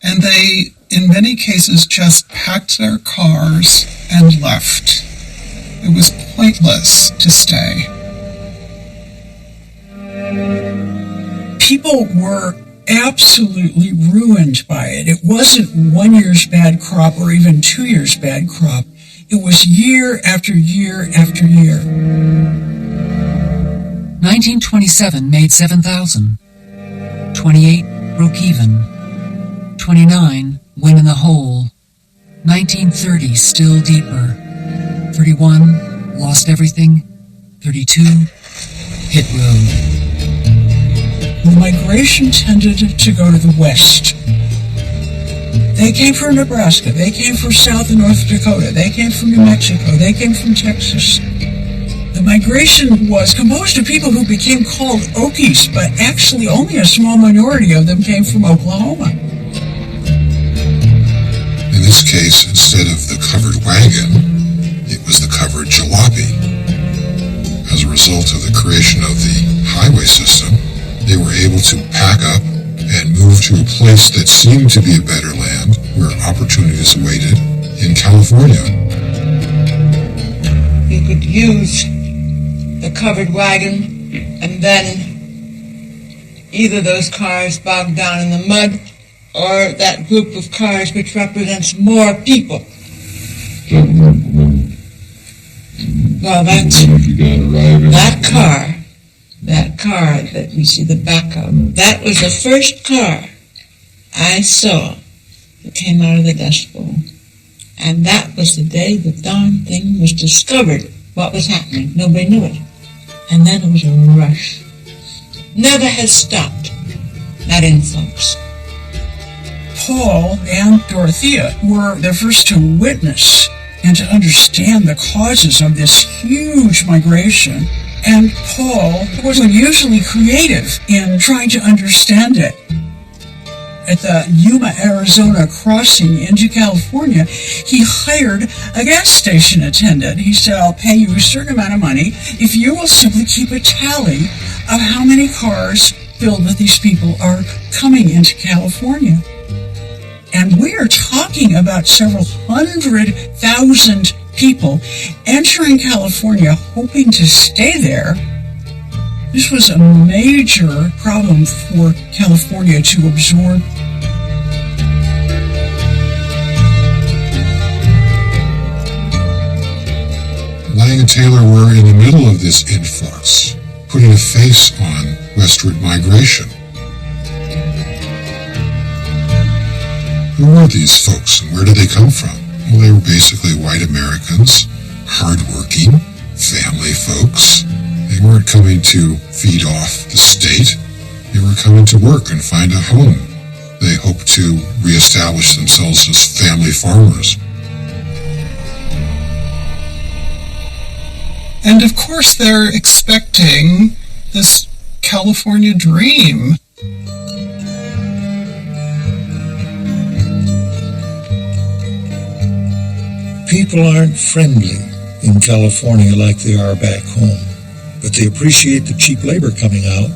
And they, in many cases, just packed their cars and left. It was pointless to stay. People were absolutely ruined by it. It wasn't 1 year's bad crop or even 2 years' bad crop. It was year after year after year. 1927 made 7,000. 28 broke even. 29 went in the hole. 1930 still deeper. 31 lost everything. 32 hit road. The migration tended to go to the west. They came from Nebraska. They came from South and North Dakota. They came from New Mexico. They came from Texas. The migration was composed of people who became called Okies, but actually only a small minority of them came from Oklahoma. In this case, instead of the covered wagon, it was the covered jalopy. As a result of the creation of the highway system, they were able to pack up and move to a place that seemed to be a better land where opportunities awaited in California. You could use the covered wagon and then either those cars bogged down in the mud or that group of cars which represents more people. Well, that car that we see the back of, that was the first car I saw that came out of the Dust Bowl. And that was the day the darn thing was discovered, what was happening. Nobody knew it. And then it was a rush. Never has stopped. That influx. Paul and Dorothea were the first to witness and to understand the causes of this huge migration. And Paul was unusually creative in trying to understand it. At the Yuma, Arizona crossing into California, he hired a gas station attendant. He said, I'll pay you a certain amount of money if you will simply keep a tally of how many cars filled with these people are coming into California. And we are talking about several 100,000 people entering California hoping to stay there. This was a major problem for California to absorb. Lange and Taylor were in the middle of this influx, putting a face on westward migration. Who were these folks and where did they come from? Well, they were basically white Americans, hardworking, family folks. They weren't coming to feed off the state. They were coming to work and find a home. They hoped to reestablish themselves as family farmers. And of course they're expecting this California dream. People aren't friendly in California like they are back home, but they appreciate the cheap labor coming out.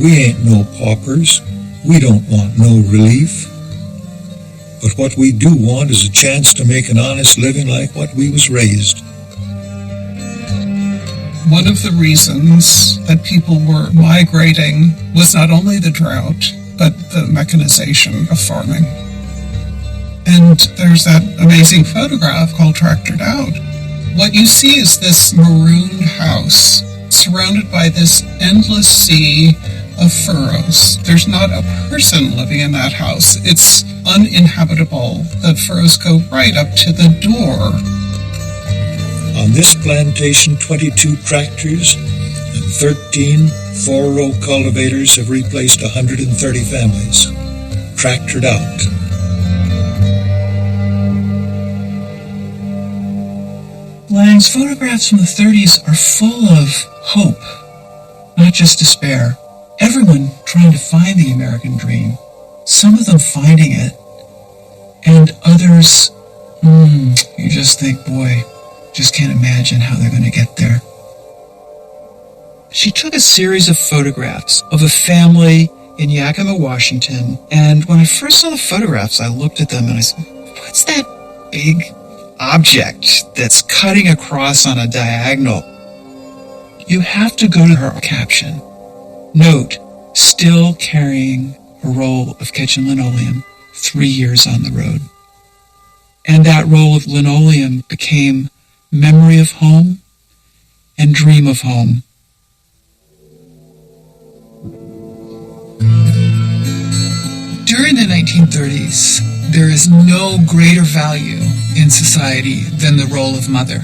We ain't no paupers. We don't want no relief. But what we do want is a chance to make an honest living like what we was raised. One of the reasons that people were migrating was not only the drought, but the mechanization of farming. And there's that amazing photograph called Tractored Out. What you see is this marooned house surrounded by this endless sea of furrows. There's not a person living in that house. It's uninhabitable. The furrows go right up to the door. On this plantation, 22 tractors and 13 four-row cultivators have replaced 130 families. Tractored out. Lange's photographs from the 30s are full of hope, not just despair. Everyone trying to find the American dream. Some of them finding it, and others, you just think, boy, just can't imagine how they're going to get there. She took a series of photographs of a family in Yakima, Washington, and when I first saw the photographs, I looked at them and I said, what's that big object that's cutting across on a diagonal? You have to go to her caption. Note, still carrying a roll of kitchen linoleum 3 years on the road. And that roll of linoleum became memory of home and dream of home. During the 1930s, there is no greater value in society than the role of mother.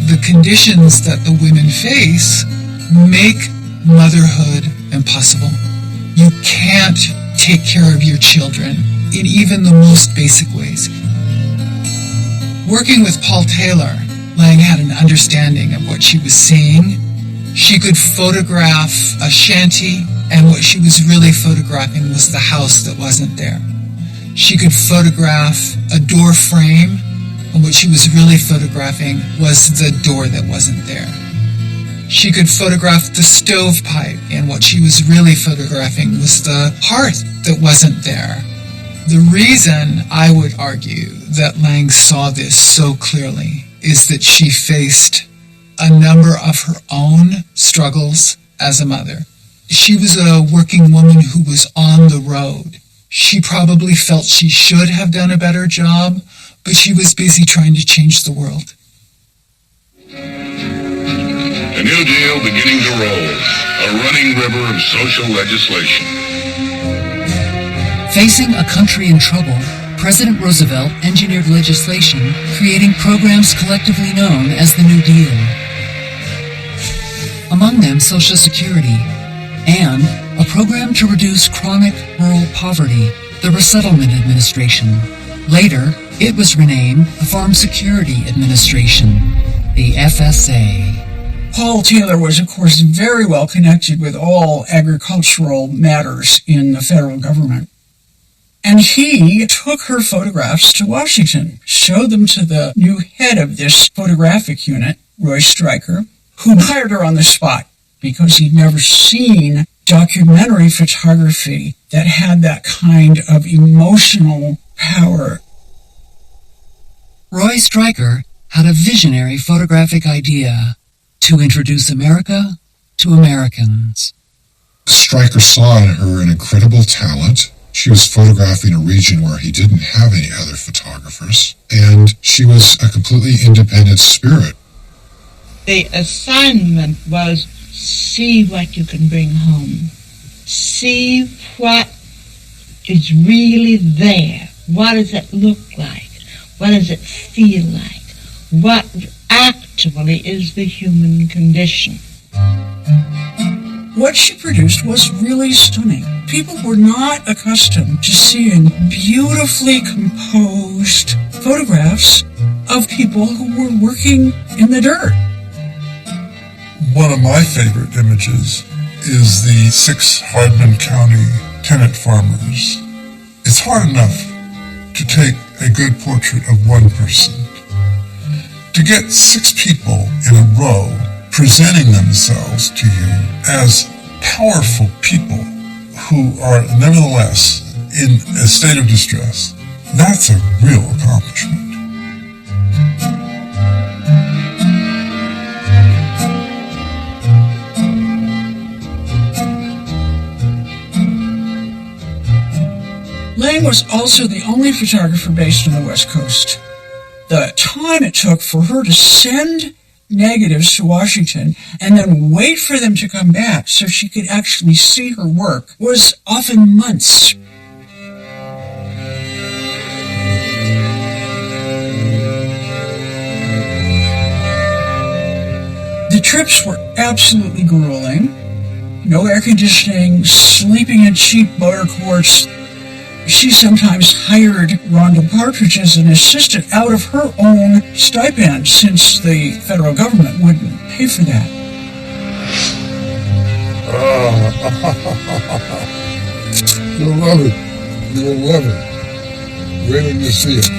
The conditions that the women face make motherhood impossible. You can't take care of your children in even the most basic ways. Working with Paul Taylor, Lange had an understanding of what she was seeing. She could photograph a shanty, and what she was really photographing was the house that wasn't there. She could photograph a door frame, and what she was really photographing was the door that wasn't there. She could photograph the stovepipe, and what she was really photographing was the hearth that wasn't there. The reason, I would argue, that Lange saw this so clearly is that she faced a number of her own struggles as a mother. She was a working woman who was on the road. She probably felt she should have done a better job, but she was busy trying to change the world. The New Deal beginning to roll, a running river of social legislation. Facing a country in trouble, President Roosevelt engineered legislation creating programs collectively known as the New Deal. Among them, Social Security, and a program to reduce chronic rural poverty, the Resettlement Administration. Later, it was renamed the Farm Security Administration, the FSA. Paul Taylor was, of course, very well connected with all agricultural matters in the federal government. And he took her photographs to Washington, showed them to the new head of this photographic unit, Roy Stryker, who hired her on the spot because he'd never seen documentary photography that had that kind of emotional power. Roy Stryker had a visionary photographic idea to introduce America to Americans. Stryker saw in her an incredible talent. She was photographing a region where he didn't have any other photographers, and she was a completely independent spirit. The assignment was see what you can bring home. See what is really there. What does it look like? What does it feel like? What actually is the human condition? What she produced was really stunning. People were not accustomed to seeing beautifully composed photographs of people who were working in the dirt. One of my favorite images is the 6 Hardman County tenant farmers. It's hard enough to take a good portrait of one person. To get 6 people in a row presenting themselves to you as powerful people who are nevertheless in a state of distress, that's a real accomplishment. Lange was also the only photographer based on the West Coast. The time it took for her to send negatives to Washington and then wait for them to come back so she could actually see her work was often months. The trips were absolutely grueling. No air conditioning, sleeping in cheap motor courts. She sometimes hired Rondell Partridge as an assistant out of her own stipend since the federal government wouldn't pay for that. You'll love it. You'll love it. Waiting to see it.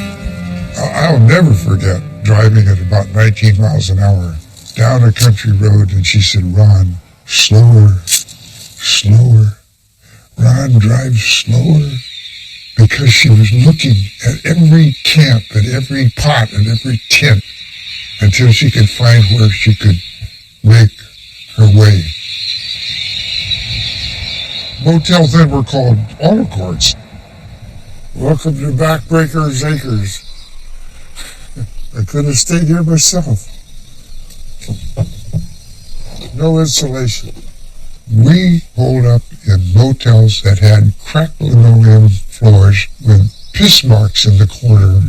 I'll never forget driving at about 19 miles an hour down a country road, and she said, "Ron, slower, slower. Ron, drive slower." Because she was looking at every camp, at every pot, at every tent, until she could find where she could make her way. Motels then were called auto courts. Welcome to Backbreakers Acres. I could have stayed here myself. No insulation. We pulled up in motels that had cracked linoleum floors with piss marks in the corner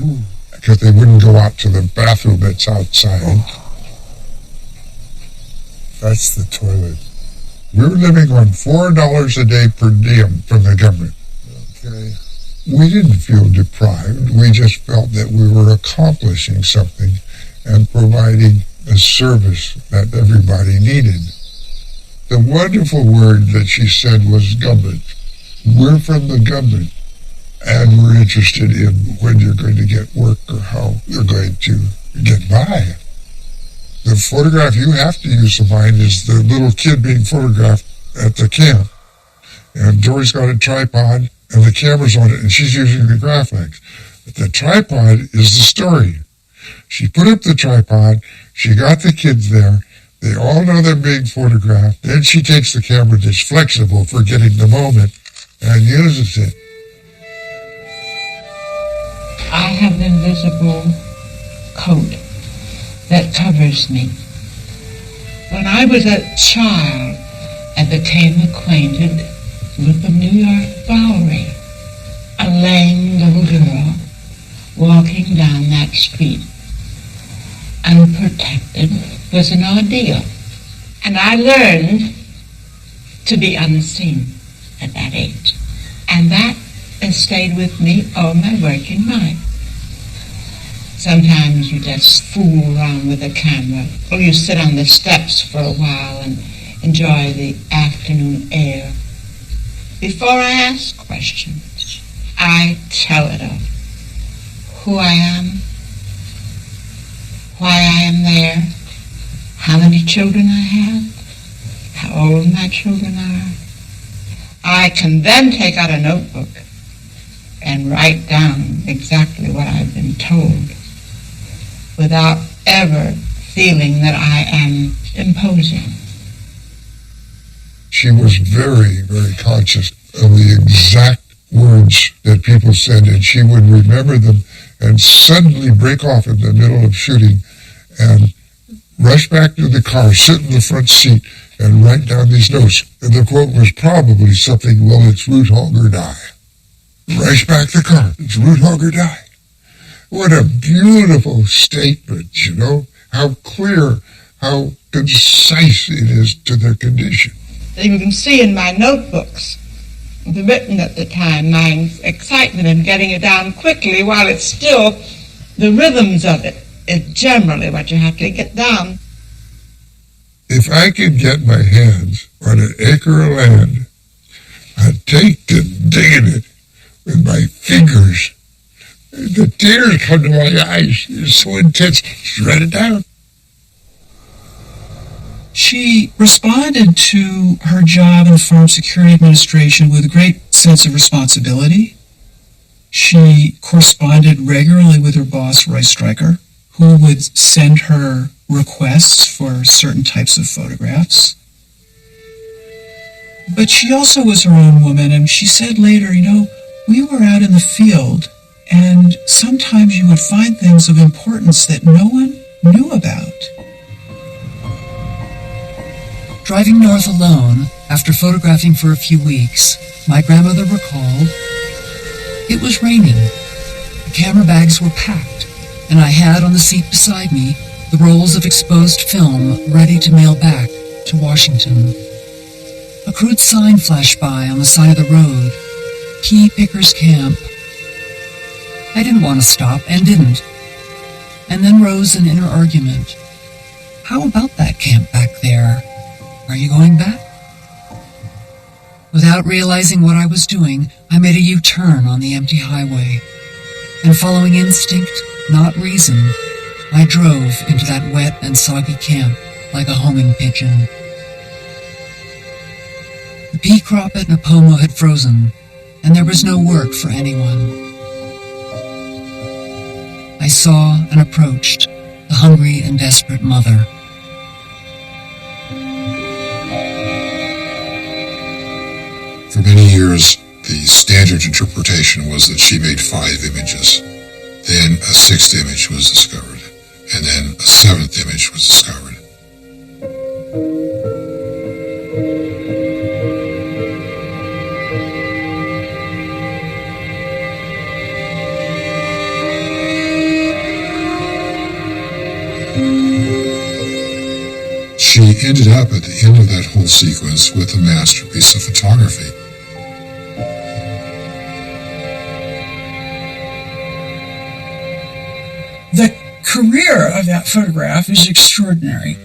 because they wouldn't go out to the bathroom that's outside. That's the toilet. We were living on $4 a day per diem from the government. Okay. We didn't feel deprived. We just felt that we were accomplishing something and providing a service that everybody needed. The wonderful word that she said was government. We're from the government, and we're interested in when you're going to get work or how you're going to get by. The photograph you have to use of mine is the little kid being photographed at the camp. And Dory's got a tripod, and the camera's on it, and she's using the graphics. But the tripod is the story. She put up the tripod, she got the kids there, they all know they're being photographed. Then she takes the camera that's flexible for getting the moment and uses it. I have an invisible coat that covers me. When I was a child, I became acquainted with the New York Bowery. a lame little girl walking down that street unprotected was an ordeal. And I learned to be unseen at that age. And that has stayed with me all my working life. Sometimes you just fool around with a camera, or you sit on the steps for a while and enjoy the afternoon air. Before I ask questions, I tell it all. Who I am, why I am there, how many children I have, how old my children are. I can then take out a notebook and write down exactly what I've been told without ever feeling that I am imposing. She was very, very conscious of the exact words that people said, and she would remember them and suddenly break off in the middle of shooting and rush back to the car, sit in the front seat, and write down these notes. And the quote was probably something, well, it's root hog or die. Rush back the car, it's root hog or die. What a beautiful statement, you know, how clear, how concise it is to their condition. You can see in my notebooks, the written at the time, my excitement in getting it down quickly while it's still, the rhythms of it is generally what you have to get down. If I could get my hands on an acre of land, I'd take to digging it with my fingers. The tears come to my eyes. It's so intense. Just write it down. She responded to her job in the Farm Security Administration with a great sense of responsibility. She corresponded regularly with her boss, Roy Stryker, who would send her requests for certain types of photographs. But she also was her own woman, and she said later, you know, we were out in the field, and sometimes you would find things of importance that no one knew about. Driving north alone, after photographing for a few weeks, my grandmother recalled, it was raining. The camera bags were packed, and I had on the seat beside me the rolls of exposed film ready to mail back to Washington. A crude sign flashed by on the side of the road, Pea Pickers Camp. I didn't want to stop, and didn't. And then rose an inner argument. How about that camp back there? Are you going back? Without realizing what I was doing, I made a U-turn on the empty highway, and following instinct, not reason, I drove into that wet and soggy camp like a homing pigeon. The pea crop at Napomo had frozen, and there was no work for anyone. I saw and approached the hungry and desperate mother. For many years, the standard interpretation was that she made 5 images. Then a 6th image was discovered, and then a 7th image was discovered. She ended up at the end of that whole sequence with a masterpiece of photography. The career of that photograph is extraordinary.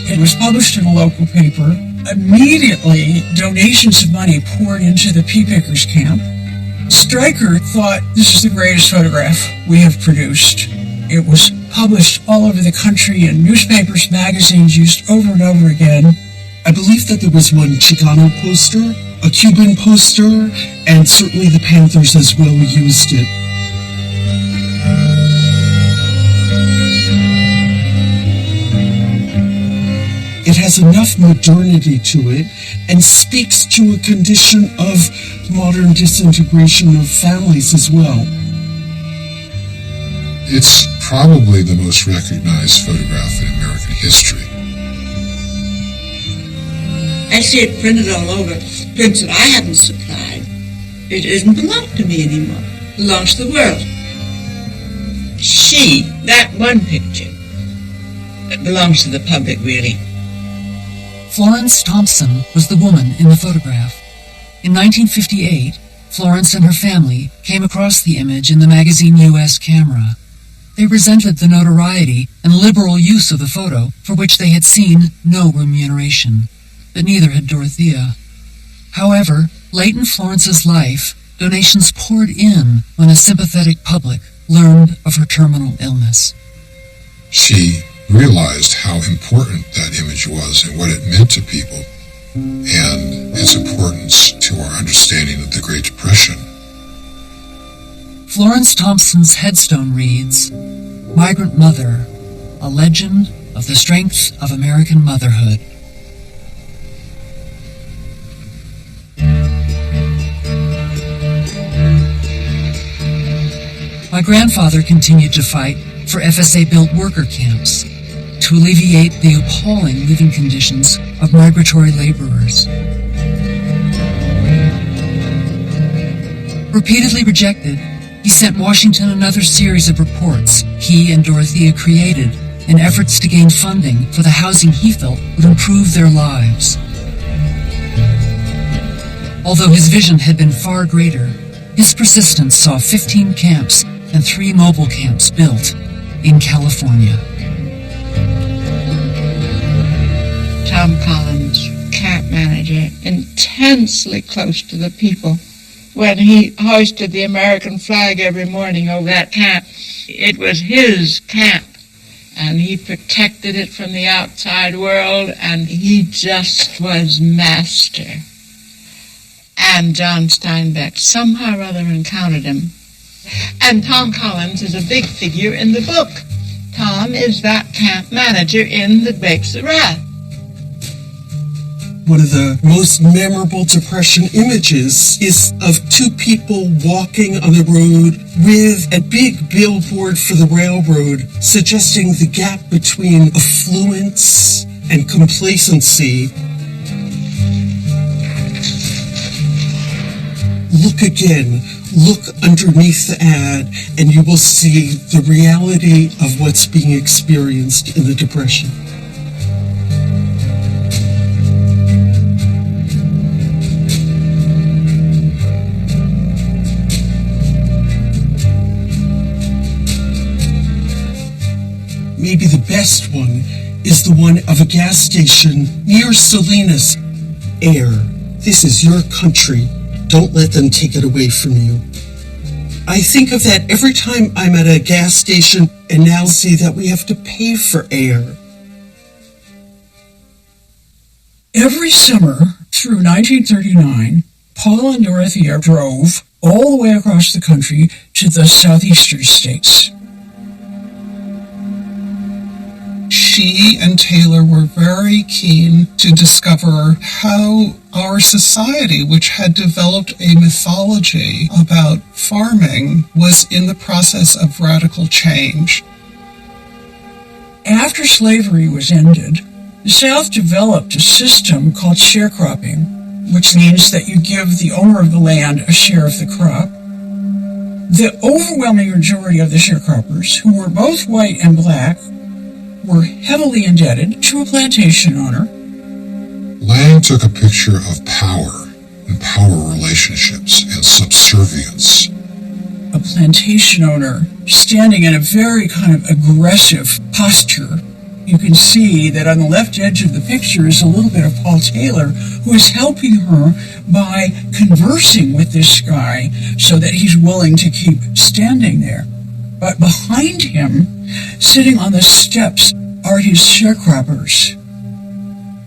It was published in a local paper. Immediately, donations of money poured into the Pea Pickers Camp. Stryker thought, this is the greatest photograph we have produced. It was published all over the country in newspapers, magazines, used over and over again. I believe that there was one Chicano poster, a Cuban poster, and certainly the Panthers as well used it. It has enough modernity to it and speaks to a condition of modern disintegration of families as well. It's probably the most recognized photograph in American history. I see it printed all over, prints that I haven't supplied. It doesn't belong to me anymore. It belongs to the world. She, that one picture, it belongs to the public, really. Florence Thompson was the woman in the photograph. In 1958, Florence and her family came across the image in the magazine U.S. Camera. They resented the notoriety and liberal use of the photo, for which they had seen no remuneration. But neither had Dorothea. However, late in Florence's life, donations poured in when a sympathetic public learned of her terminal illness. She realized how important that image was and what it meant to people, and its importance to our understanding of the Great Depression. Florence Thompson's headstone reads, "Migrant Mother, a legend of the strength of American motherhood." My grandfather continued to fight for FSA-built worker camps to alleviate the appalling living conditions of migratory laborers. Repeatedly rejected, he sent Washington another series of reports he and Dorothea created in efforts to gain funding for the housing he felt would improve their lives. Although his vision had been far greater, his persistence saw 15 camps and 3 mobile camps built in California. Tom Collins, camp manager, intensely close to the people. When he hoisted the American flag every morning over that camp, it was his camp, and he protected it from the outside world, and he just was master. And John Steinbeck somehow or other encountered him. And Tom Collins is a big figure in the book. Tom is that camp manager in The Grapes of Wrath. One of the most memorable Depression images is of 2 people walking on the road with a big billboard for the railroad suggesting the gap between affluence and complacency. Look again. Look underneath the ad, and you will see the reality of what's being experienced in the Depression. Maybe the best one is the one of a gas station near Salinas. Air. This is your country. Don't let them take it away from you. I think of that every time I'm at a gas station and now see that we have to pay for air. Every summer through 1939, Paul and Dorothea drove all the way across the country to the southeastern states. She and Taylor were very keen to discover how our society, which had developed a mythology about farming, was in the process of radical change. After slavery was ended, the South developed a system called sharecropping, which means that you give the owner of the land a share of the crop. The overwhelming majority of the sharecroppers, who were both white and black, were heavily indebted to a plantation owner. Lange took a picture of power and power relationships and subservience. A plantation owner standing in a very kind of aggressive posture. You can see that on the left edge of the picture is a little bit of Paul Taylor, who is helping her by conversing with this guy so that he's willing to keep standing there. But behind him, sitting on the steps, are his sharecroppers.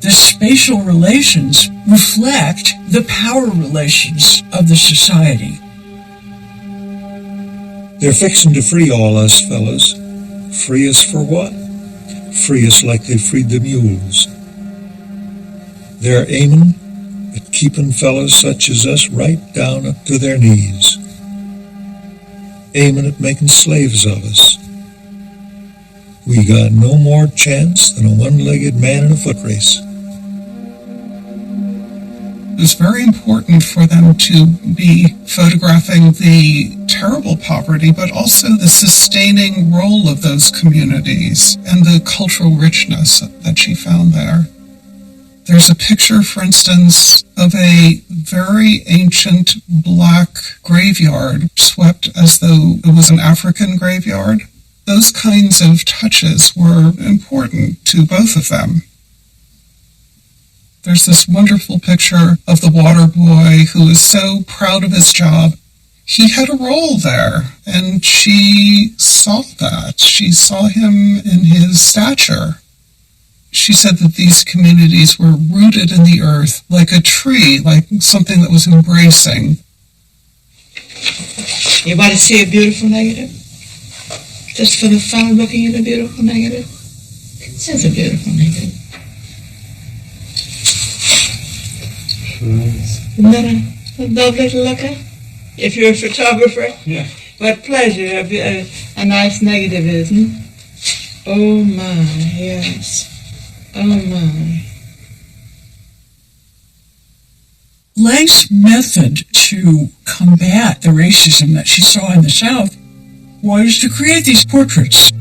The spatial relations reflect the power relations of the society. They're fixing to free all us fellas. Free us for what? Free us like they freed the mules. They're aiming at keeping fellas such as us right down up to their knees. Aiming at making slaves of us. We got no more chance than a one-legged man in a foot race. It was very important for them to be photographing the terrible poverty, but also the sustaining role of those communities and the cultural richness that she found there. There's a picture, for instance, of a very ancient black graveyard, swept as though it was an African graveyard. Those kinds of touches were important to both of them. There's this wonderful picture of the water boy who is so proud of his job. He had a role there, and she saw that. She saw him in his stature. She said that these communities were rooted in the earth like a tree, like something that was embracing. You want to see a beautiful negative? Just for the fun of looking at a beautiful negative? This is a beautiful negative. Isn't that a lovely to look at? If you're a photographer? Yeah. What pleasure. A nice negative, isn't it? Oh my, yes. Oh my. Lange's method to combat the racism that she saw in the South was to create these portraits.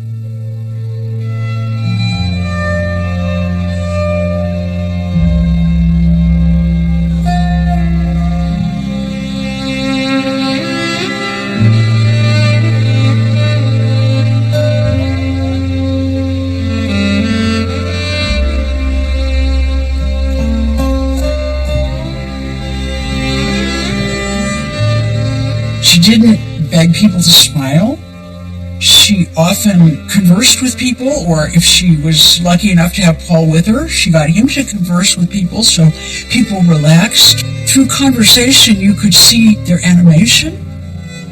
She didn't beg people to smile. She often conversed with people, or if she was lucky enough to have Paul with her, she got him to converse with people, so people relaxed. Through conversation, you could see their animation.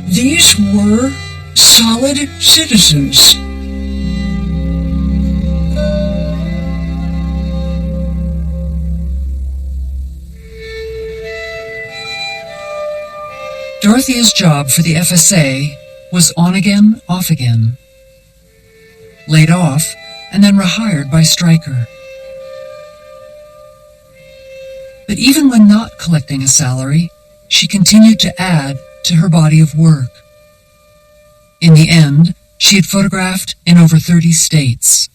These were solid citizens. Dorothea's job for the FSA was on again, off again. Laid off, and then rehired by Stryker. But even when not collecting a salary, she continued to add to her body of work. In the end, she had photographed in over 30 states.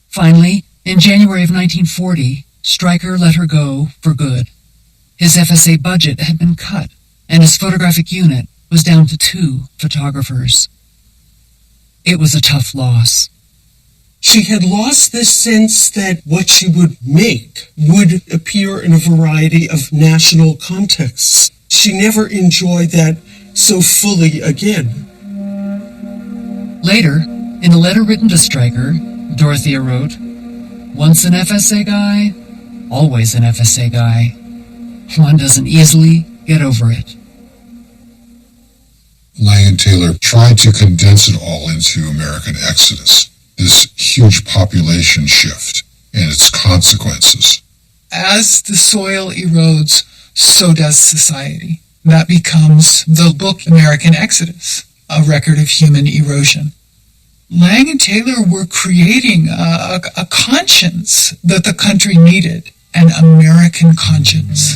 Finally, in January of 1940, Stryker let her go for good. His FSA budget had been cut, and his photographic unit was down to 2 photographers. It was a tough loss. She had lost this sense that what she would make would appear in a variety of national contexts. She never enjoyed that so fully again. Later, in a letter written to Stryker, Dorothea wrote, "Once an FSA guy, always an FSA guy. One doesn't easily get over it." Lange and Taylor tried to condense it all into American Exodus, this huge population shift and its consequences. As the soil erodes, so does society. That becomes the book American Exodus, a record of human erosion. Lange and Taylor were creating a conscience that the country needed, an American conscience.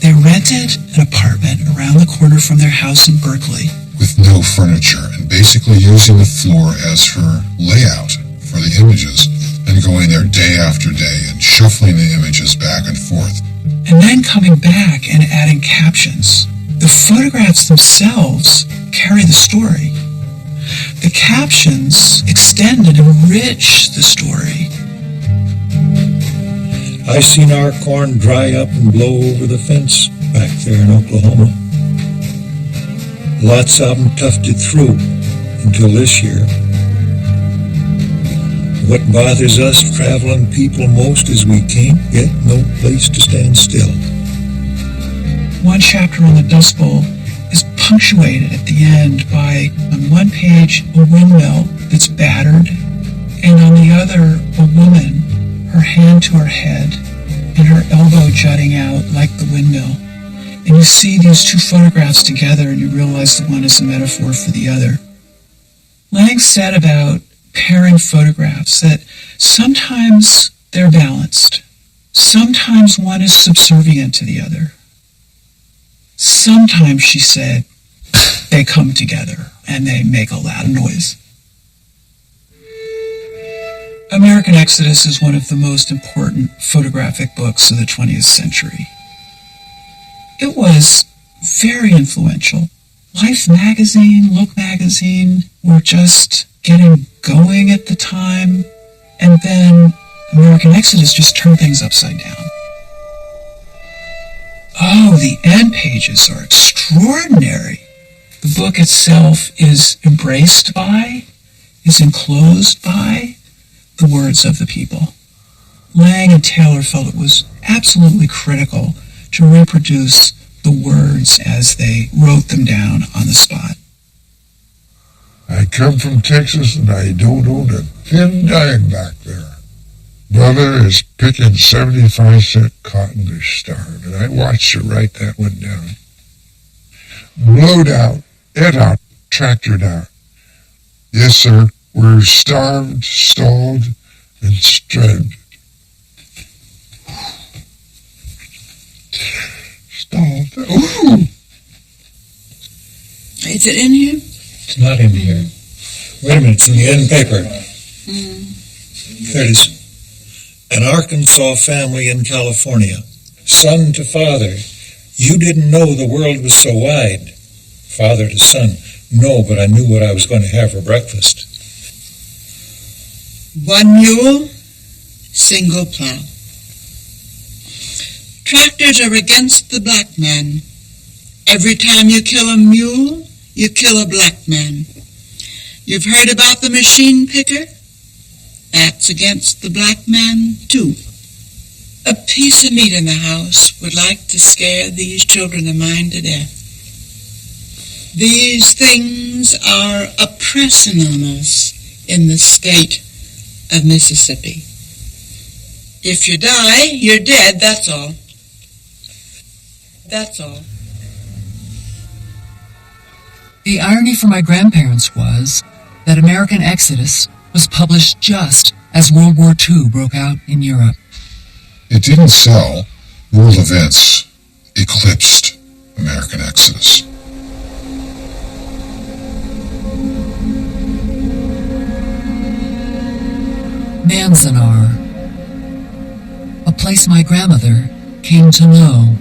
They rented an apartment around the corner from their house in Berkeley. With no furniture and basically using the floor as her layout for the images and going there day after day and shuffling the images back and forth. And then coming back and adding captions. The photographs themselves carry the story. The captions extend and enrich the story. I seen our corn dry up and blow over the fence back there in Oklahoma. Lots of them toughed it through until this year. What bothers us traveling people most is we can't get no place to stand still. One chapter on the Dust Bowl is punctuated at the end by, on one page, a windmill that's battered, and on the other, a woman, her hand to her head, and her elbow jutting out like the windmill. And you see these 2 photographs together, and you realize the one is a metaphor for the other. Lange said about pairing photographs that sometimes they're balanced. sometimes one is subservient to the other. Sometimes, she said, they come together and they make a loud noise. American Exodus is one of the most important photographic books of the 20th century. It was very influential. Life magazine, Look magazine were just getting going at the time, and then American Exodus just turned things upside down. Oh, the end pages are extraordinary. The book itself is embraced by, is enclosed by the words of the people. Lange and Taylor felt it was absolutely critical to reproduce the words as they wrote them down on the spot. I come from Texas and I don't own a thin dime back there. Brother is picking 75-cent cotton to starve, and I watched her write that one down. Blowed out, ate out, tractored out. Yes, sir, we're starved, stalled, and stranded. Stalled. Ooh! Is it in here? It's not in here. Wait a minute, it's in the end paper. There it is. An Arkansas family in California. Son to father. You didn't know the world was so wide. Father to son. No, but I knew what I was going to have for breakfast. One mule, single plow. Tractors are against the black man. Every time you kill a mule, you kill a black man. You've heard about the machine picker? That's against the black man, too. A piece of meat in the house would like to scare these children of mine to death. These things are oppressing on us in the state of Mississippi. If you die, you're dead, that's all. That's all. The irony for my grandparents was that American Exodus was published just as World War II broke out in Europe. It didn't sell. World events eclipsed American Exodus. Manzanar, a place my grandmother came to know.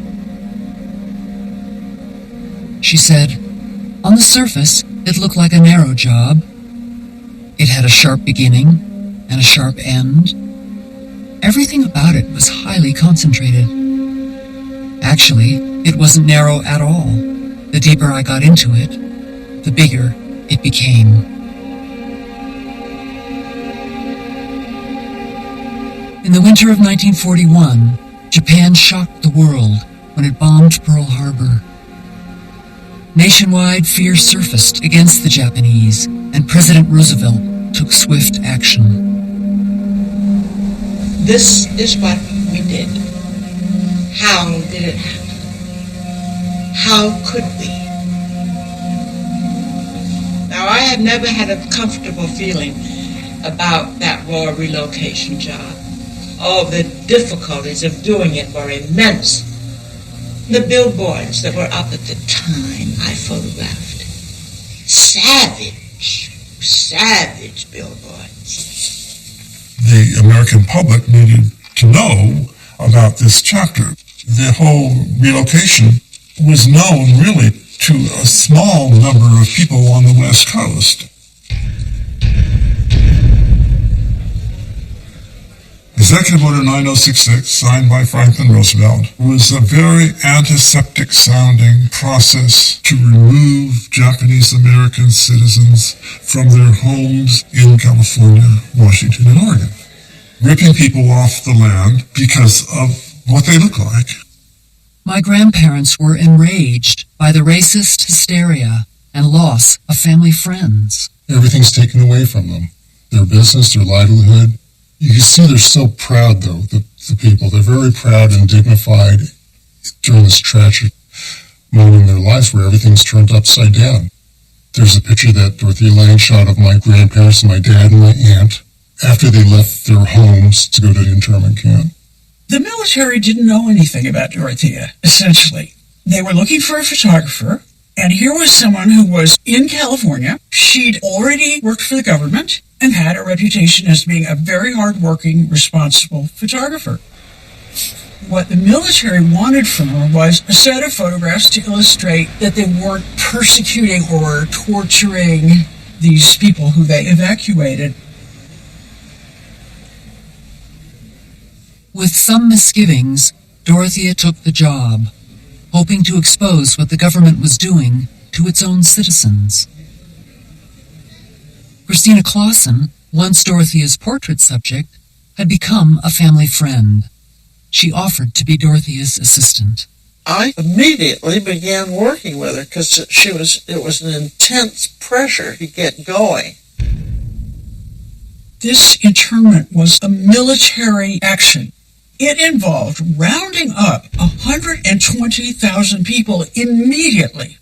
She said, on the surface, it looked like a narrow job. It had a sharp beginning and a sharp end. Everything about it was highly concentrated. Actually, it wasn't narrow at all. The deeper I got into it, the bigger it became. In the winter of 1941, Japan shocked the world when it bombed Pearl Harbor. Nationwide fear surfaced against the Japanese, and President Roosevelt took swift action. This is what we did. How did it happen? How could we? Now, I have never had a comfortable feeling about that war relocation job. All the difficulties of doing it were immense. The billboards that were up at the time I photographed. Savage billboards. The American public needed to know about this chapter. The whole relocation was known really to a small number of people on the West Coast. Executive Order 9066, signed by Franklin Roosevelt, was a very antiseptic-sounding process to remove Japanese American citizens from their homes in California, Washington, and Oregon, ripping people off the land because of what they look like. My grandparents were enraged by the racist hysteria and loss of family friends. Everything's taken away from them. Their business, their livelihood. You can see they're so proud, though, the people. They're very proud and dignified during this tragic moment in their life where everything's turned upside down. There's a picture that Dorothea Lange shot of my grandparents and my dad and my aunt after they left their homes to go to the internment camp. The military military didn't know anything about Dorothea, essentially. They were looking for a photographer, and here was someone who was in California. She'd already worked for the government and had a reputation as being a very hard-working, responsible photographer. What the military wanted from her was a set of photographs to illustrate that they weren't persecuting or torturing these people who they evacuated. With some misgivings, Dorothea took the job, hoping to expose what the government was doing to its own citizens. Christina Clausen, once Dorothea's portrait subject, had become a family friend. She offered to be Dorothea's assistant. I immediately began working with her because it was an intense pressure to get going. This internment was a military action. It involved rounding up 120,000 people immediately.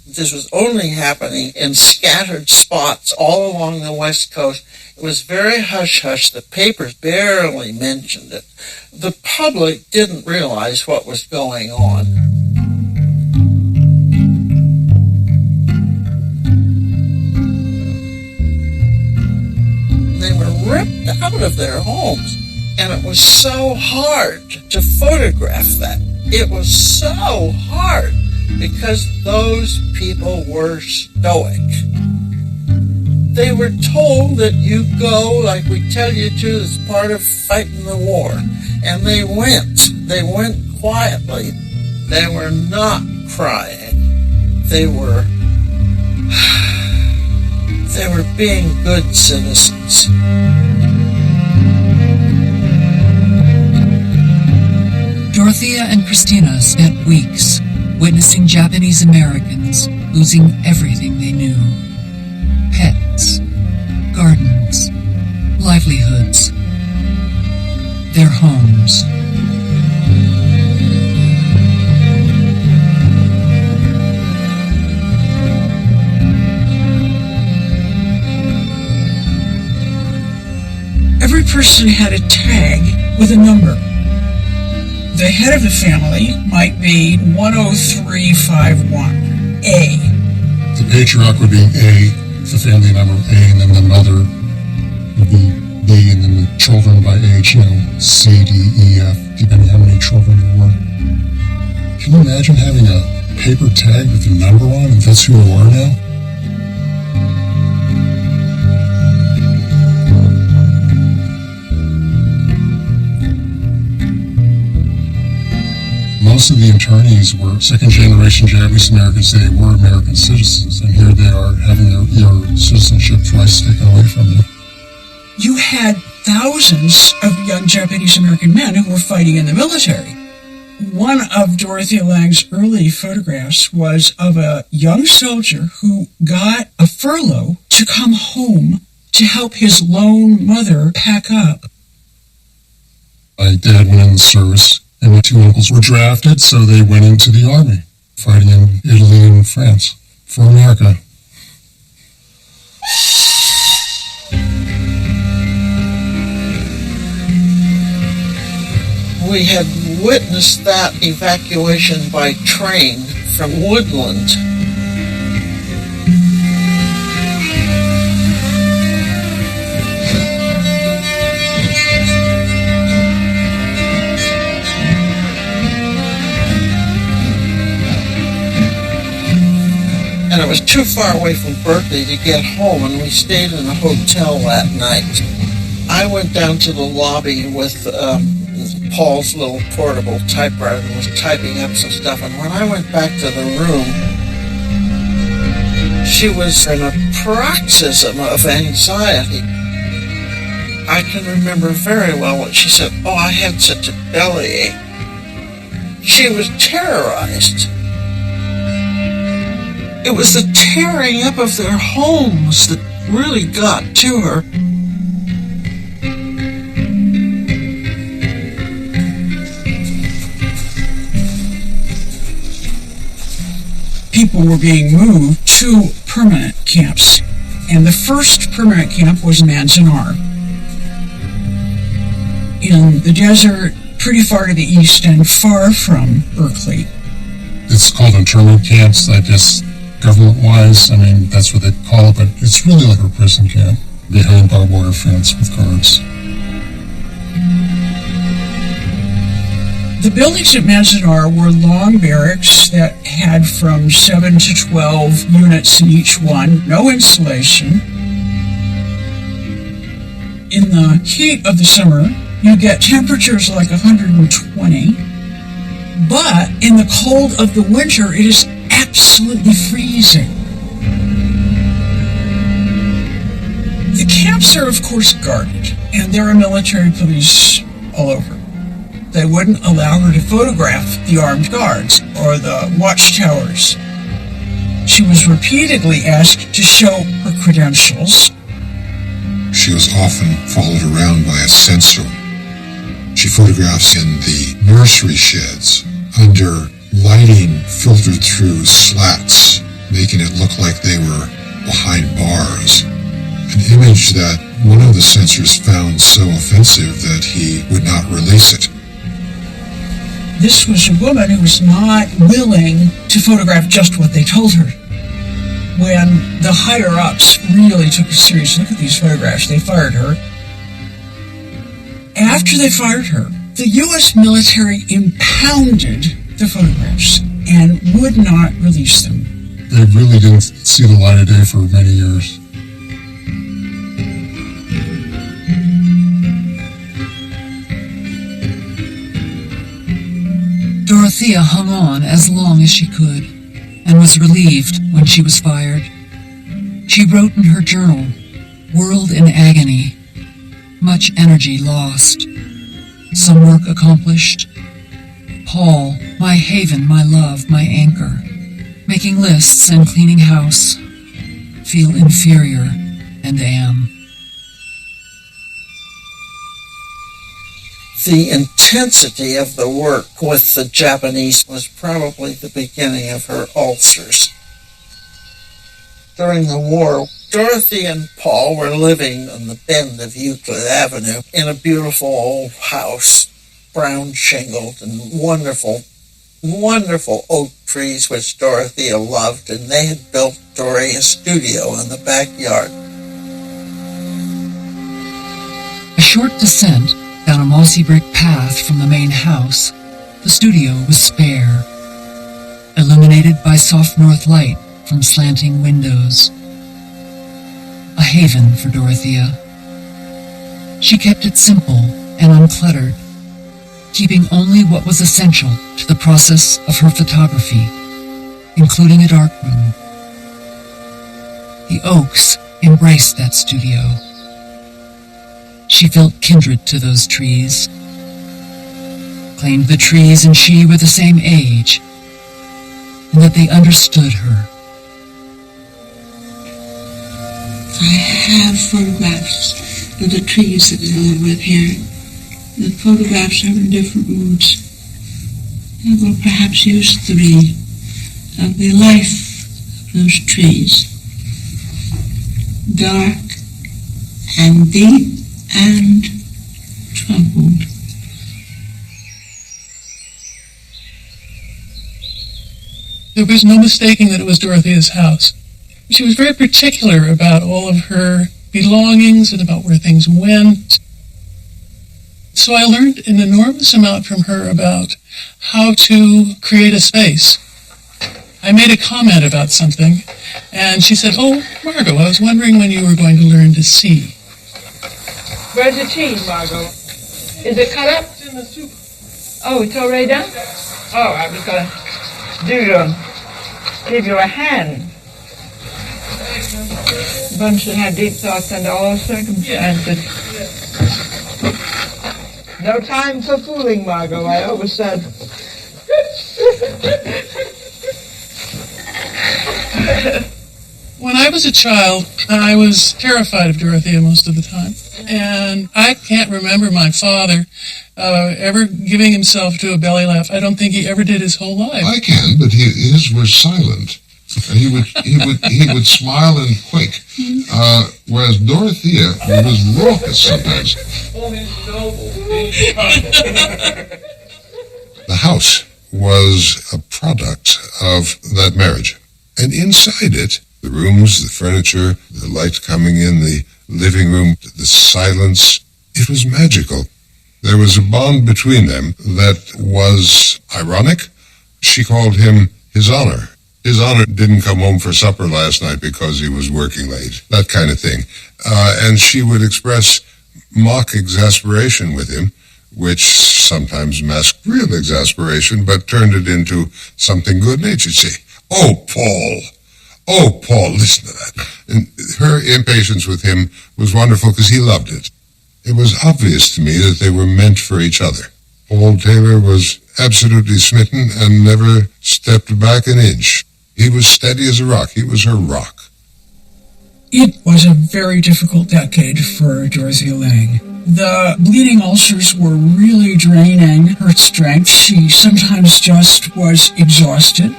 This was only happening in scattered spots all along the West Coast. It was very hush-hush. The papers barely mentioned it. The public didn't realize what was going on. They were ripped out of their homes, and it was so hard to photograph that. It was so hard because those people were stoic. They were told that you go like we tell you to as part of fighting the war. And they went. They went quietly. They were not crying. They were being good citizens. Dorothea and Christina spent weeks witnessing Japanese Americans losing everything they knew. Pets, gardens, livelihoods, their homes. Every person had a tag with a number. The head of the family might be 10351, A. The patriarch would be A, the family member A, and then the mother would be B, and then the children by age, C, D, E, F, depending on how many children there were. Can you imagine having a paper tag with a number on, and that's who you are now? Most of the internees were second-generation Japanese Americans. They were American citizens, and here they are having their citizenship rights taken away from them. You had thousands of young Japanese American men who were fighting in the military. One of Dorothea Lange's early photographs was of a young soldier who got a furlough to come home to help his lone mother pack up. My dad went in the service, and my two uncles were drafted, so they went into the army, fighting in Italy and France for America. We had witnessed that evacuation by train from Woodland. And it was too far away from Berkeley to get home, and we stayed in a hotel that night. I went down to the lobby with Paul's little portable typewriter and was typing up some stuff. And when I went back to the room, she was in a paroxysm of anxiety. I can remember very well what she said. Oh, I had such a bellyache. She was terrorized. It was the tearing up of their homes that really got to her. People were being moved to permanent camps, and the first permanent camp was Manzanar. In in the desert, pretty far to the east and far from Berkeley. It's called internment camps, I guess, government-wise. I mean, that's what they call it, but it's really like a prison camp behind barbed wire fence with guards. The buildings at Manzanar were long barracks that had from 7 to 12 units in each one, no insulation. In the heat of the summer, you get temperatures like 120, but in the cold of the winter, it is absolutely freezing. The camps are, of course, guarded, and there are military police all over. They wouldn't allow her to photograph the armed guards or the watchtowers. She was repeatedly asked to show her credentials. She was often followed around by a censor. She photographs in the nursery sheds under lighting filtered through slats, making it look like they were behind bars. An image that one of the censors found so offensive that he would not release it. This was a woman who was not willing to photograph just what they told her. When the higher-ups really took a serious look at these photographs, they fired her. After they fired her, the U.S. military impounded the photographs and would not release them. They really didn't see the light of day for many years. Dorothea hung on as long as she could, and was relieved when she was fired. She wrote in her journal, "World in agony, much energy lost, some work accomplished. Paul, my haven, my love, my anchor, making lists and cleaning house, feel inferior and am." The intensity of the work with the Japanese was probably the beginning of her ulcers. During the war, Dorothy and Paul were living on the bend of Euclid Avenue in a beautiful old house, brown shingled and wonderful, wonderful oak trees which Dorothea loved, and they had built Dory a studio in the backyard. A short descent down a mossy brick path from the main house, the studio was spare, illuminated by soft north light from slanting windows. A haven for Dorothea. She kept it simple and uncluttered, keeping only what was essential to the process of her photography, including a darkroom. The oaks embraced that studio. She felt kindred to those trees, claimed the trees and she were the same age, and that they understood her. I have photographs of the trees that we live with here. The photographs are in different moods. I will perhaps use 3 of the life of those trees. Dark and deep and troubled. There was no mistaking that it was Dorothea's house. She was very particular about all of her belongings and about where things went. So I learned an enormous amount from her about how to create a space. I made a comment about something, and she said, "Oh, Margot, I was wondering when you were going to learn to see." Where's the cheese, Margot? Is it cut up? It's in the soup. Oh, it's already done? Oh, I was going to give you a hand. Bunch that had deep thoughts under all circumstances. No time for fooling, Margot, I always said. When I was a child, I was terrified of Dorothea most of the time. And I can't remember my father ever giving himself to a belly laugh. I don't think he ever did his whole life. I can, but his were silent. And he would smile and quake. Whereas Dorothea was raucous sometimes. The house was a product of that marriage. And inside it, the rooms, the furniture, the light coming in, the living room, the silence, it was magical. There was a bond between them that was ironic. She called him His Honor. His Honor didn't come home for supper last night because he was working late, that kind of thing. And she would express mock exasperation with him, which sometimes masked real exasperation, but turned it into something good-natured. Say, "Oh, Paul, listen to that." And her impatience with him was wonderful because he loved it. It was obvious to me that they were meant for each other. Paul Taylor was absolutely smitten and never stepped back an inch. He was steady as a rock. He was her rock. It was a very difficult decade for Dorothea Lange. The bleeding ulcers were really draining her strength. She sometimes just was exhausted.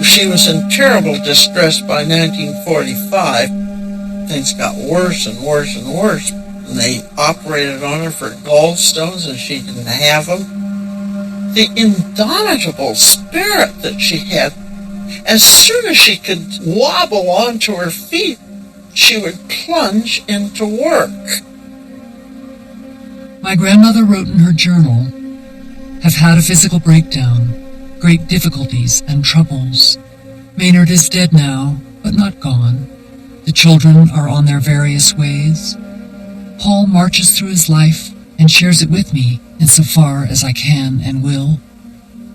She was in terrible distress by 1945. Things got worse and worse and worse. And they operated on her for gallstones and she didn't have them. The indomitable spirit that she had, as soon as she could wobble onto her feet, she would plunge into work. My grandmother wrote in her journal, "Have had a physical breakdown, great difficulties and troubles. Maynard is dead now, but not gone. The children are on their various ways. Paul marches through his life and shares it with me insofar as I can and will.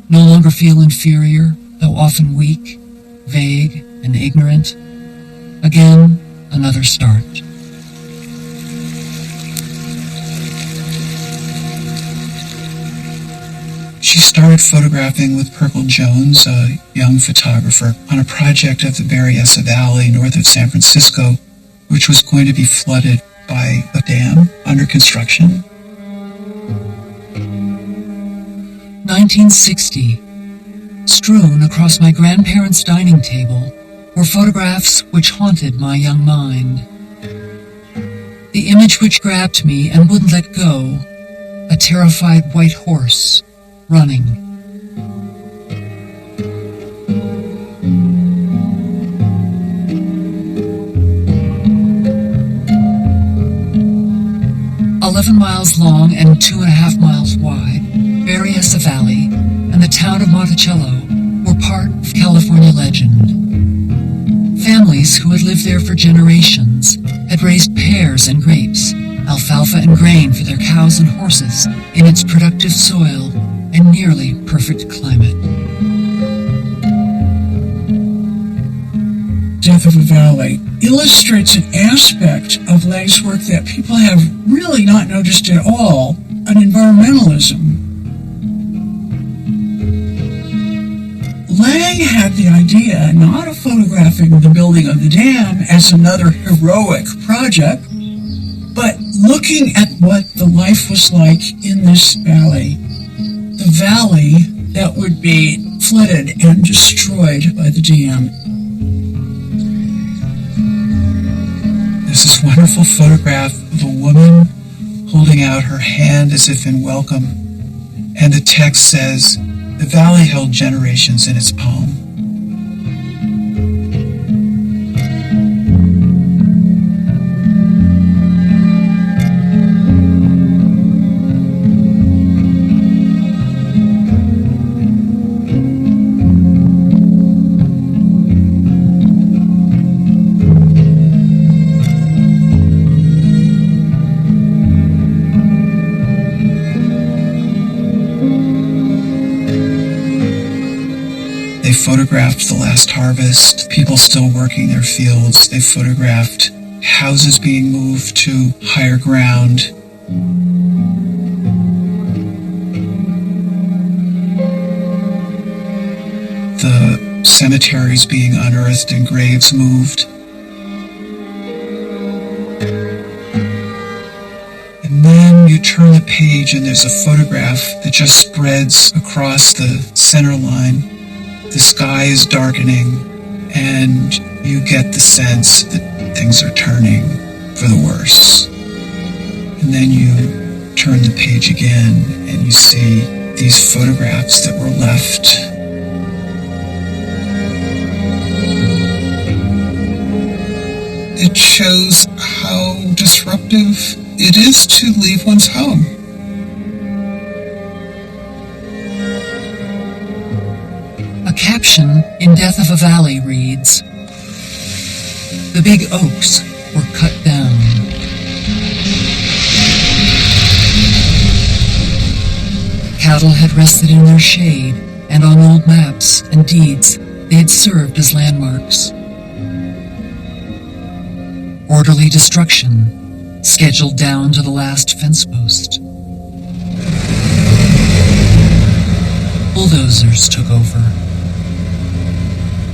No longer feel inferior, though often weak, vague, and ignorant. Again, another start." She started photographing with Purple Jones, a young photographer, on a project of the Berryessa Valley north of San Francisco, which was going to be flooded by a dam under construction. 1960. Strewn across my grandparents' dining table were photographs which haunted my young mind. The image which grabbed me and wouldn't let go, a terrified white horse running. "11 miles long and 2.5 miles wide, Berryessa Valley and the town of Monticello were part of California legend. Families who had lived there for generations had raised pears and grapes, alfalfa and grain for their cows and horses in its productive soil and nearly perfect climate." Death of a Valley illustrates an aspect of Lange's work that people have really not noticed at all, an environmentalism. Lange had the idea not of photographing the building of the dam as another heroic project, but looking at what the life was like in this valley. The valley that would be flooded and destroyed by the dam. There's this wonderful photograph of a woman holding out her hand as if in welcome, and the text says, "The valley held generations in its palm." They photographed the last harvest, people still working their fields. They photographed houses being moved to higher ground. The cemeteries being unearthed and graves moved. And then you turn the page and there's a photograph that just spreads across the center line. the sky is darkening, and you get the sense that things are turning for the worse. And then you turn the page again, and you see these photographs that were left. It shows how disruptive it is to leave one's home. A caption in Death of a Valley reads, "The big oaks were cut down." Cattle had rested in their shade, and on old maps and deeds they had served as landmarks. Orderly destruction, scheduled down to the last fence post. Bulldozers took over.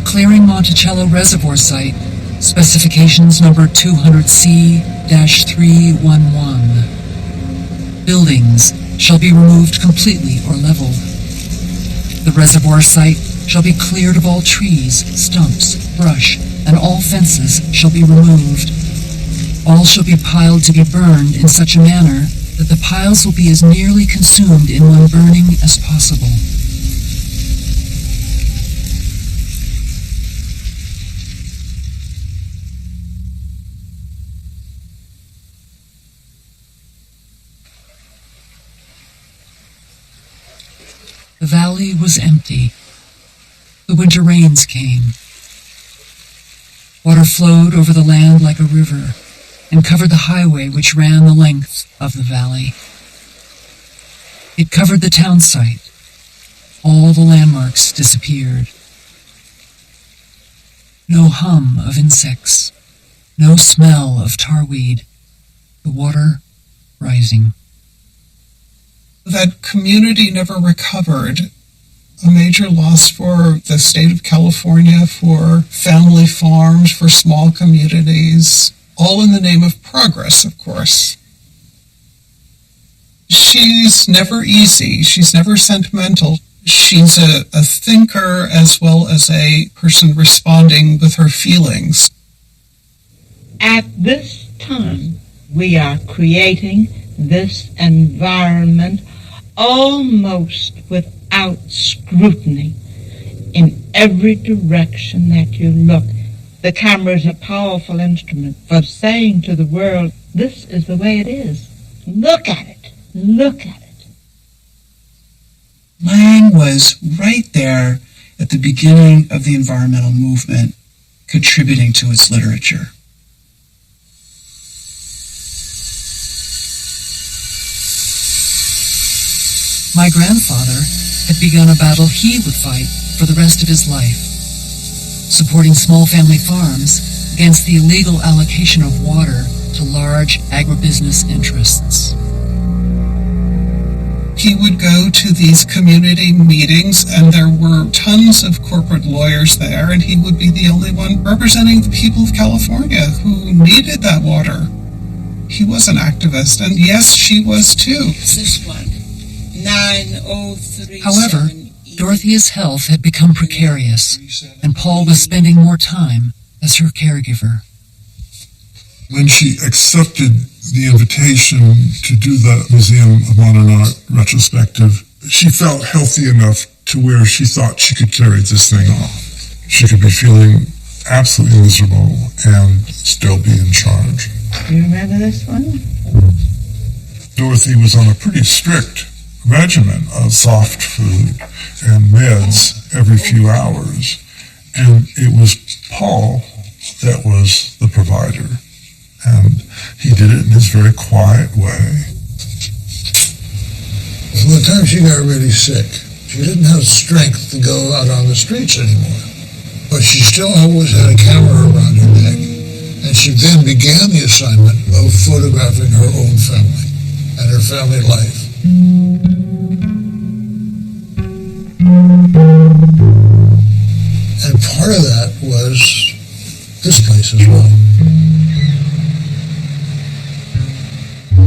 Clearing Monticello Reservoir Site, specifications number 200C-311. Buildings shall be removed completely or leveled. The reservoir site shall be cleared of all trees, stumps, brush, and all fences shall be removed. All shall be piled to be burned in such a manner that the piles will be as nearly consumed in one burning as possible. The valley was empty. The winter rains came. Water flowed over the land like a river and covered the highway which ran the length of the valley. It covered the town site. All the landmarks disappeared. No hum of insects, no smell of tarweed, the water rising. That community never recovered. A major loss for the state of California, for family farms, for small communities, all in the name of progress, of course. She's never easy. She's never sentimental. She's a thinker as well as a person responding with her feelings. At this time, we are creating this environment almost without scrutiny in every direction that you look. The camera is a powerful instrument for saying to the world, this is the way it is. Look at it. Look at it. Lange was right there at the beginning of the environmental movement, contributing to its literature. My grandfather had begun a battle he would fight for the rest of his life, supporting small family farms against the illegal allocation of water to large agribusiness interests. He would go to these community meetings, and there were tons of corporate lawyers there, and he would be the only one representing the people of California who needed that water. He was an activist, and yes, she was too. This one. 9037. However, Dorothea's health had become precarious, and Paul was spending more time as her caregiver. When she accepted the invitation to do the Museum of Modern Art retrospective, she felt healthy enough to where she thought she could carry this thing off. She could be feeling absolutely miserable and still be in charge. You remember this one? Dorothy was on a pretty strict regimen of soft food and meds every few hours, and it was Paul that was the provider, and he did it in his very quiet way. By the time she got really sick, she didn't have strength to go out on the streets anymore, but she still always had a camera around her neck, and she then began the assignment of photographing her own family and her family life. And part of that was this place as well.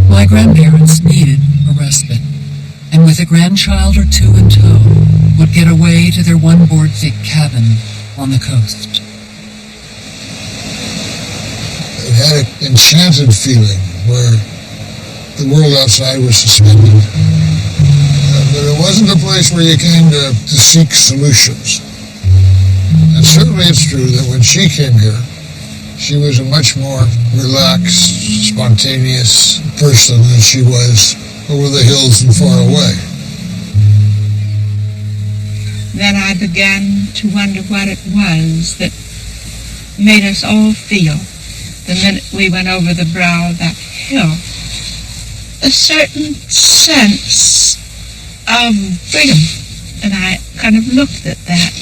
My grandparents needed a respite, and with a grandchild or two in tow, would get away to their one-board-thick cabin on the coast. It had an enchanted feeling where the world outside was suspended. But it wasn't a place where you came to seek solutions. And certainly it's true that when she came here, she was a much more relaxed, spontaneous person than she was over the hills and far away. Then I began to wonder what it was that made us all feel, the minute we went over the brow of that hill, a certain sense of freedom. And I kind of looked at that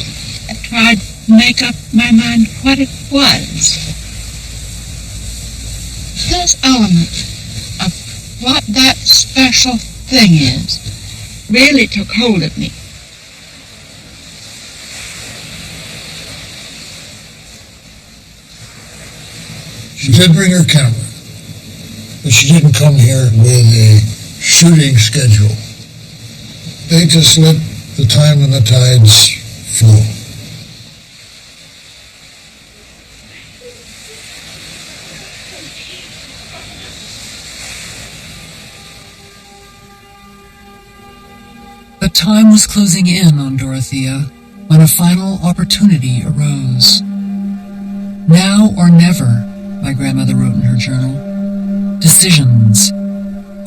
and tried to make up my mind what it was. This element of what that special thing is really took hold of me. She did bring her camera, but she didn't come here with a shooting schedule. They just let the time and the tides flow. But time was closing in on Dorothea when a final opportunity arose. Now or never, my grandmother wrote in her journal. Decisions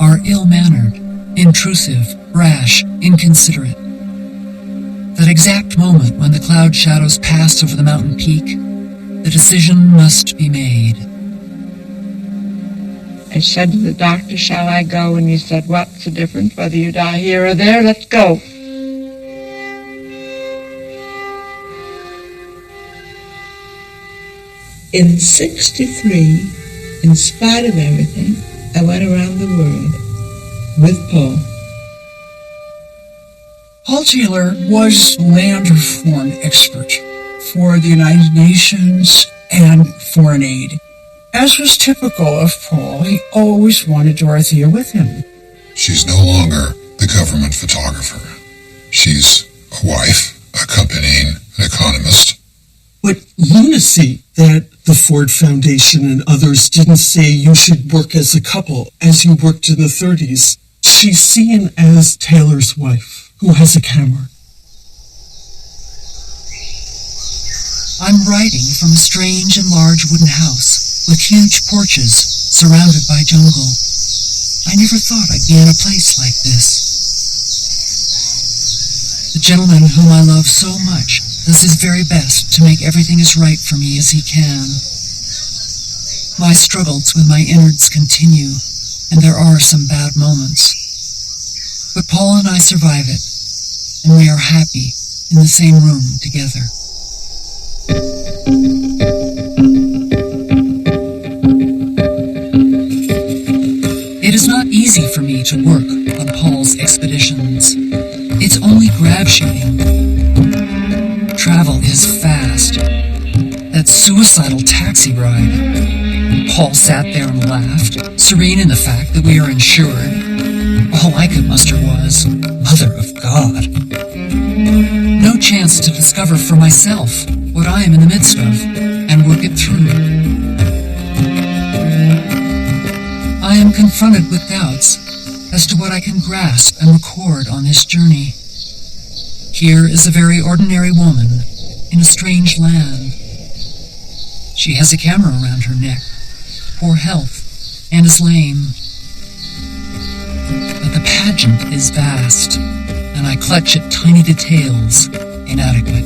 are ill-mannered, intrusive, rash, inconsiderate. That exact moment when the cloud shadows passed over the mountain peak, the decision must be made. I said to the doctor, "Shall I go?" And he said, "What's the difference whether you die here or there? Let's go." In 1963, in spite of everything, I went around the world with Paul. Paul Taylor was land reform expert for the United Nations and foreign aid. As was typical of Paul, he always wanted Dorothea with him. She's no longer the government photographer. She's a wife, accompanying an economist. What lunacy that the Ford Foundation and others didn't say you should work as a couple as you worked in the 30s. She's seen as Taylor's wife, who has a camera. I'm writing from a strange and large wooden house with huge porches surrounded by jungle. I never thought I'd be in a place like this. The gentleman whom I love so much does his very best to make everything as right for me as he can. My struggles with my innards continue, and there are some bad moments. But Paul and I survive it, and we are happy in the same room together. It is not easy for me to work on Paul's expeditions. It's only grab shooting. Travel is fast. That suicidal taxi ride. Paul sat there and laughed, serene in the fact that we are insured. All I could muster was, Mother of God. No chance to discover for myself what I am in the midst of and work it through. I am confronted with doubts as to what I can grasp and record on this journey. Here is a very ordinary woman in a strange land. She has a camera around her neck, poor health, and is lame. But the pageant is vast, and I clutch at tiny details, inadequate.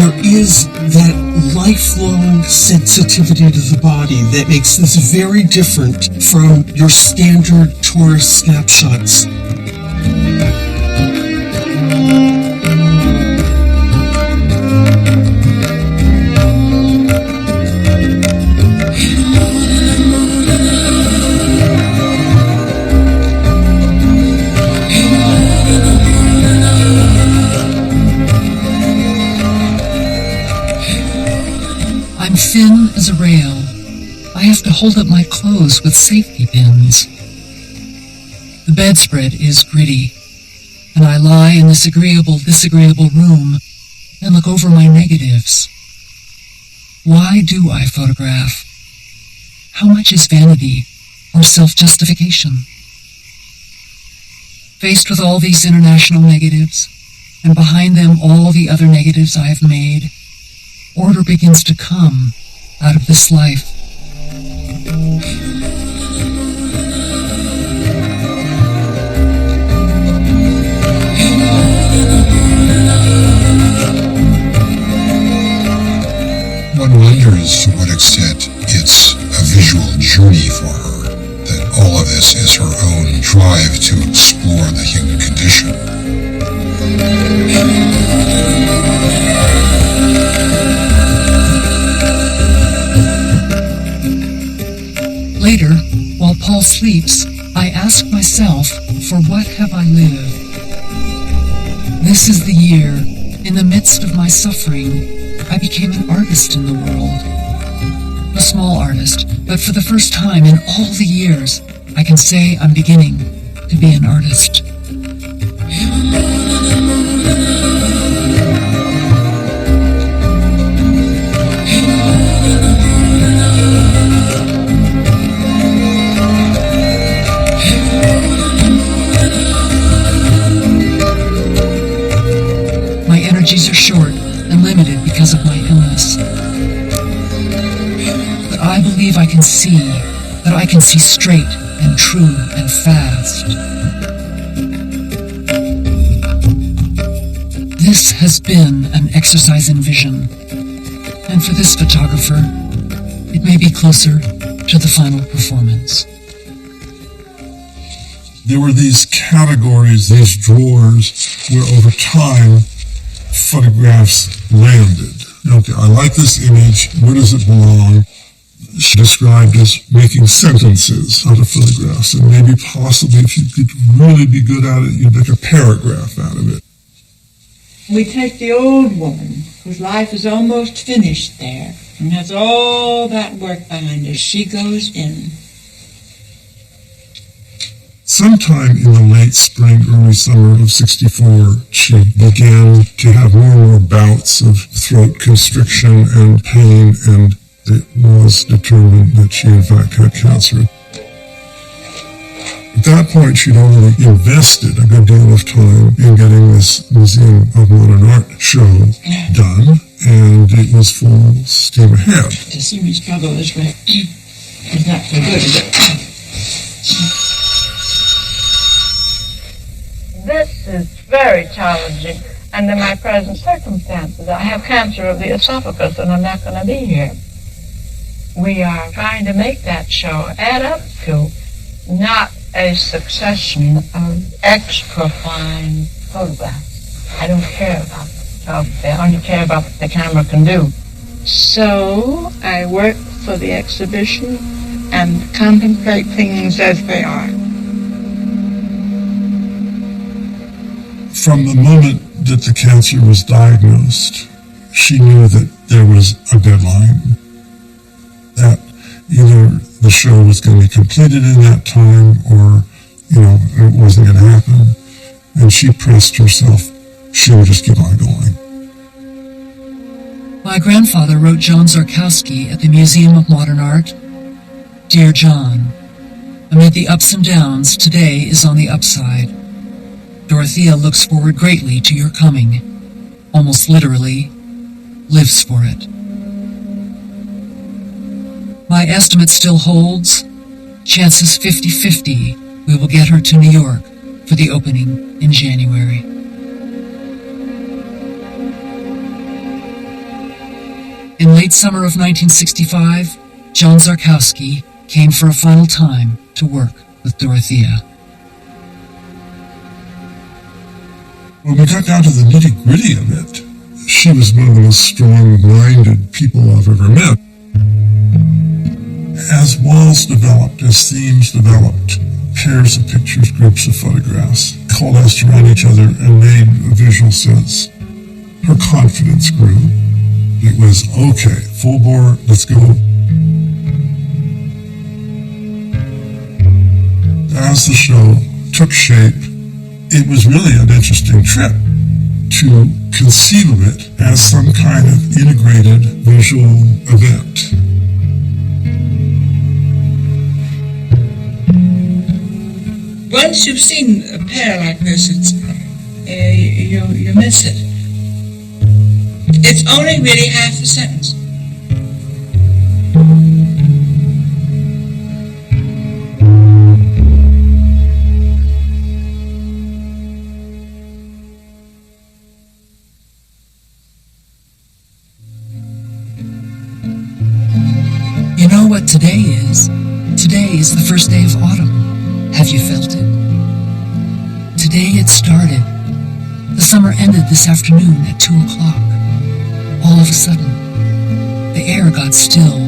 there is that lifelong sensitivity to the body that makes this very different from your standard tourist snapshots. Thin as a rail. I have to hold up my clothes with safety pins. The bedspread is gritty, and I lie in this disagreeable room and look over my negatives. Why do I photograph? How much is vanity or self-justification? Faced with all these international negatives, and behind them all the other negatives I have made, order begins to come out of this life. One wonders to what extent it's a visual journey for her, that all of this is her own drive to explore the human condition. Later, while Paul sleeps, I ask myself, for what have I lived? This is the year, in the midst of my suffering, I became an artist in the world. A small artist, but for the first time in all the years, I can say I'm beginning to be an artist. My energies are short and limited because of my illness. But I believe I can see, that I can see straight and true and fast. This has been an exercise in vision, and for this photographer, it may be closer to the final performance. There were these categories, these drawers, where over time, photographs landed. Okay, I like this image, where does it belong? She described as making sentences out of photographs, and maybe possibly if you could really be good at it, you'd make a paragraph out of it. We take the old woman, whose life is almost finished there, and has all that work behind her. She goes in. Sometime in the late spring, early summer of '64, she began to have more and more bouts of throat constriction and pain, and it was determined that she in fact had cancer. At that point, she'd already invested a good deal of time in getting this Museum of Modern Art show done, and it was full steam ahead. To see me struggle this way is not so good, is it? This is very challenging under my present circumstances. I have cancer of the esophagus and I'm not going to be here. We are trying to make that show add up to not a succession of extra fine photographs. I don't care about photography. I only care about what the camera can do. So I work for the exhibition and contemplate things as they are. From the moment that the cancer was diagnosed, she knew that there was a deadline, that either the show was going to be completed in that time or, it wasn't going to happen. And she pressed herself. She would just keep on going. My grandfather wrote John Zarkowski at the Museum of Modern Art, "Dear John, amid the ups and downs, today is on the upside. Dorothea looks forward greatly to your coming, almost literally, lives for it. My estimate still holds, chances 50-50 we will get her to New York for the opening in January." In late summer of 1965, John Zarkowski came for a final time to work with Dorothea. When we got down to the nitty-gritty of it, she was one of the most strong-minded people I've ever met. As walls developed, as themes developed, pairs of pictures, groups of photographs coalesced around each other and made a visual sense. Her confidence grew. It was, okay, full bore, let's go. As the show took shape, it was really an interesting trip to conceive of it as some kind of integrated visual event. Once you've seen a pair like this, it's you miss it. It's only really half a sentence. You know what today is? Today is the first day of autumn. Have you felt it? Today it started. The summer ended this afternoon at 2 o'clock. All of a sudden, the air got still,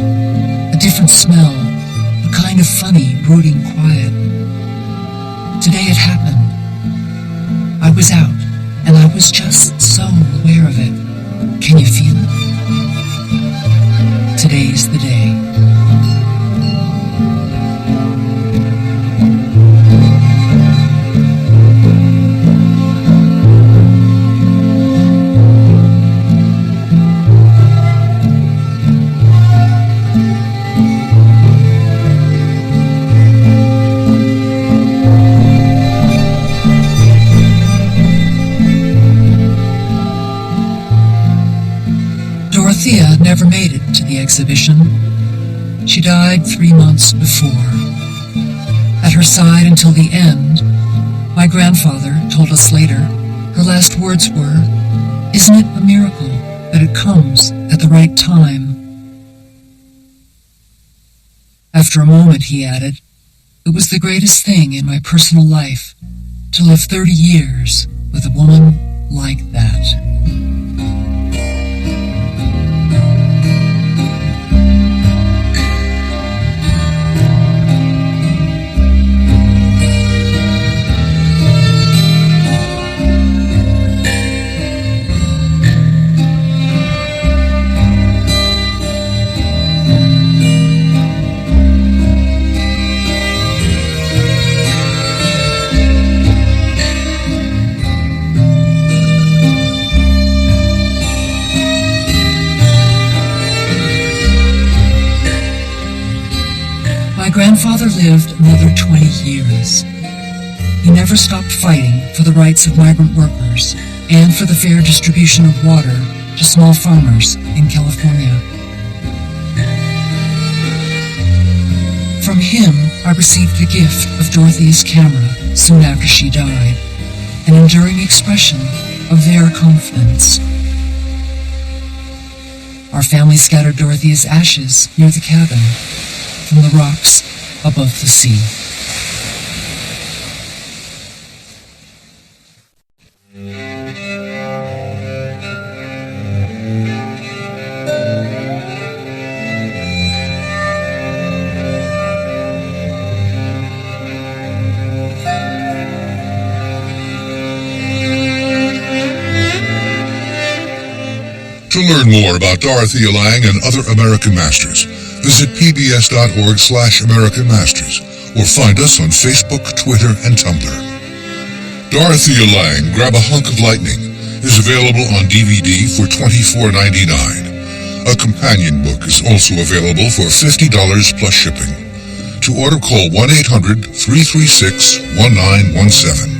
a different smell, a kind of funny, brooding quiet. Today it happened. I was out, and I was just so aware of it. Can you feel it? Today's the day. Dorothea never made it to the exhibition. She died 3 months before. At her side until the end, my grandfather told us later, her last words were, "Isn't it a miracle that it comes at the right time?" After a moment, he added, "It was the greatest thing in my personal life to live 30 years with a woman like that." My grandfather lived another 20 years. He never stopped fighting for the rights of migrant workers and for the fair distribution of water to small farmers in California. From him, I received the gift of Dorothea's camera soon after she died, an enduring expression of their confidence. Our family scattered Dorothea's ashes near the cabin, from the rocks above the sea. To learn more about Dorothea Lange and other American Masters, visit pbs.org/American Masters or find us on Facebook, Twitter, and Tumblr. Dorothea Lange, Grab a Hunk of Lightning is available on DVD for $24.99. A companion book is also available for $50 plus shipping. To order, call 1-800-336-1917.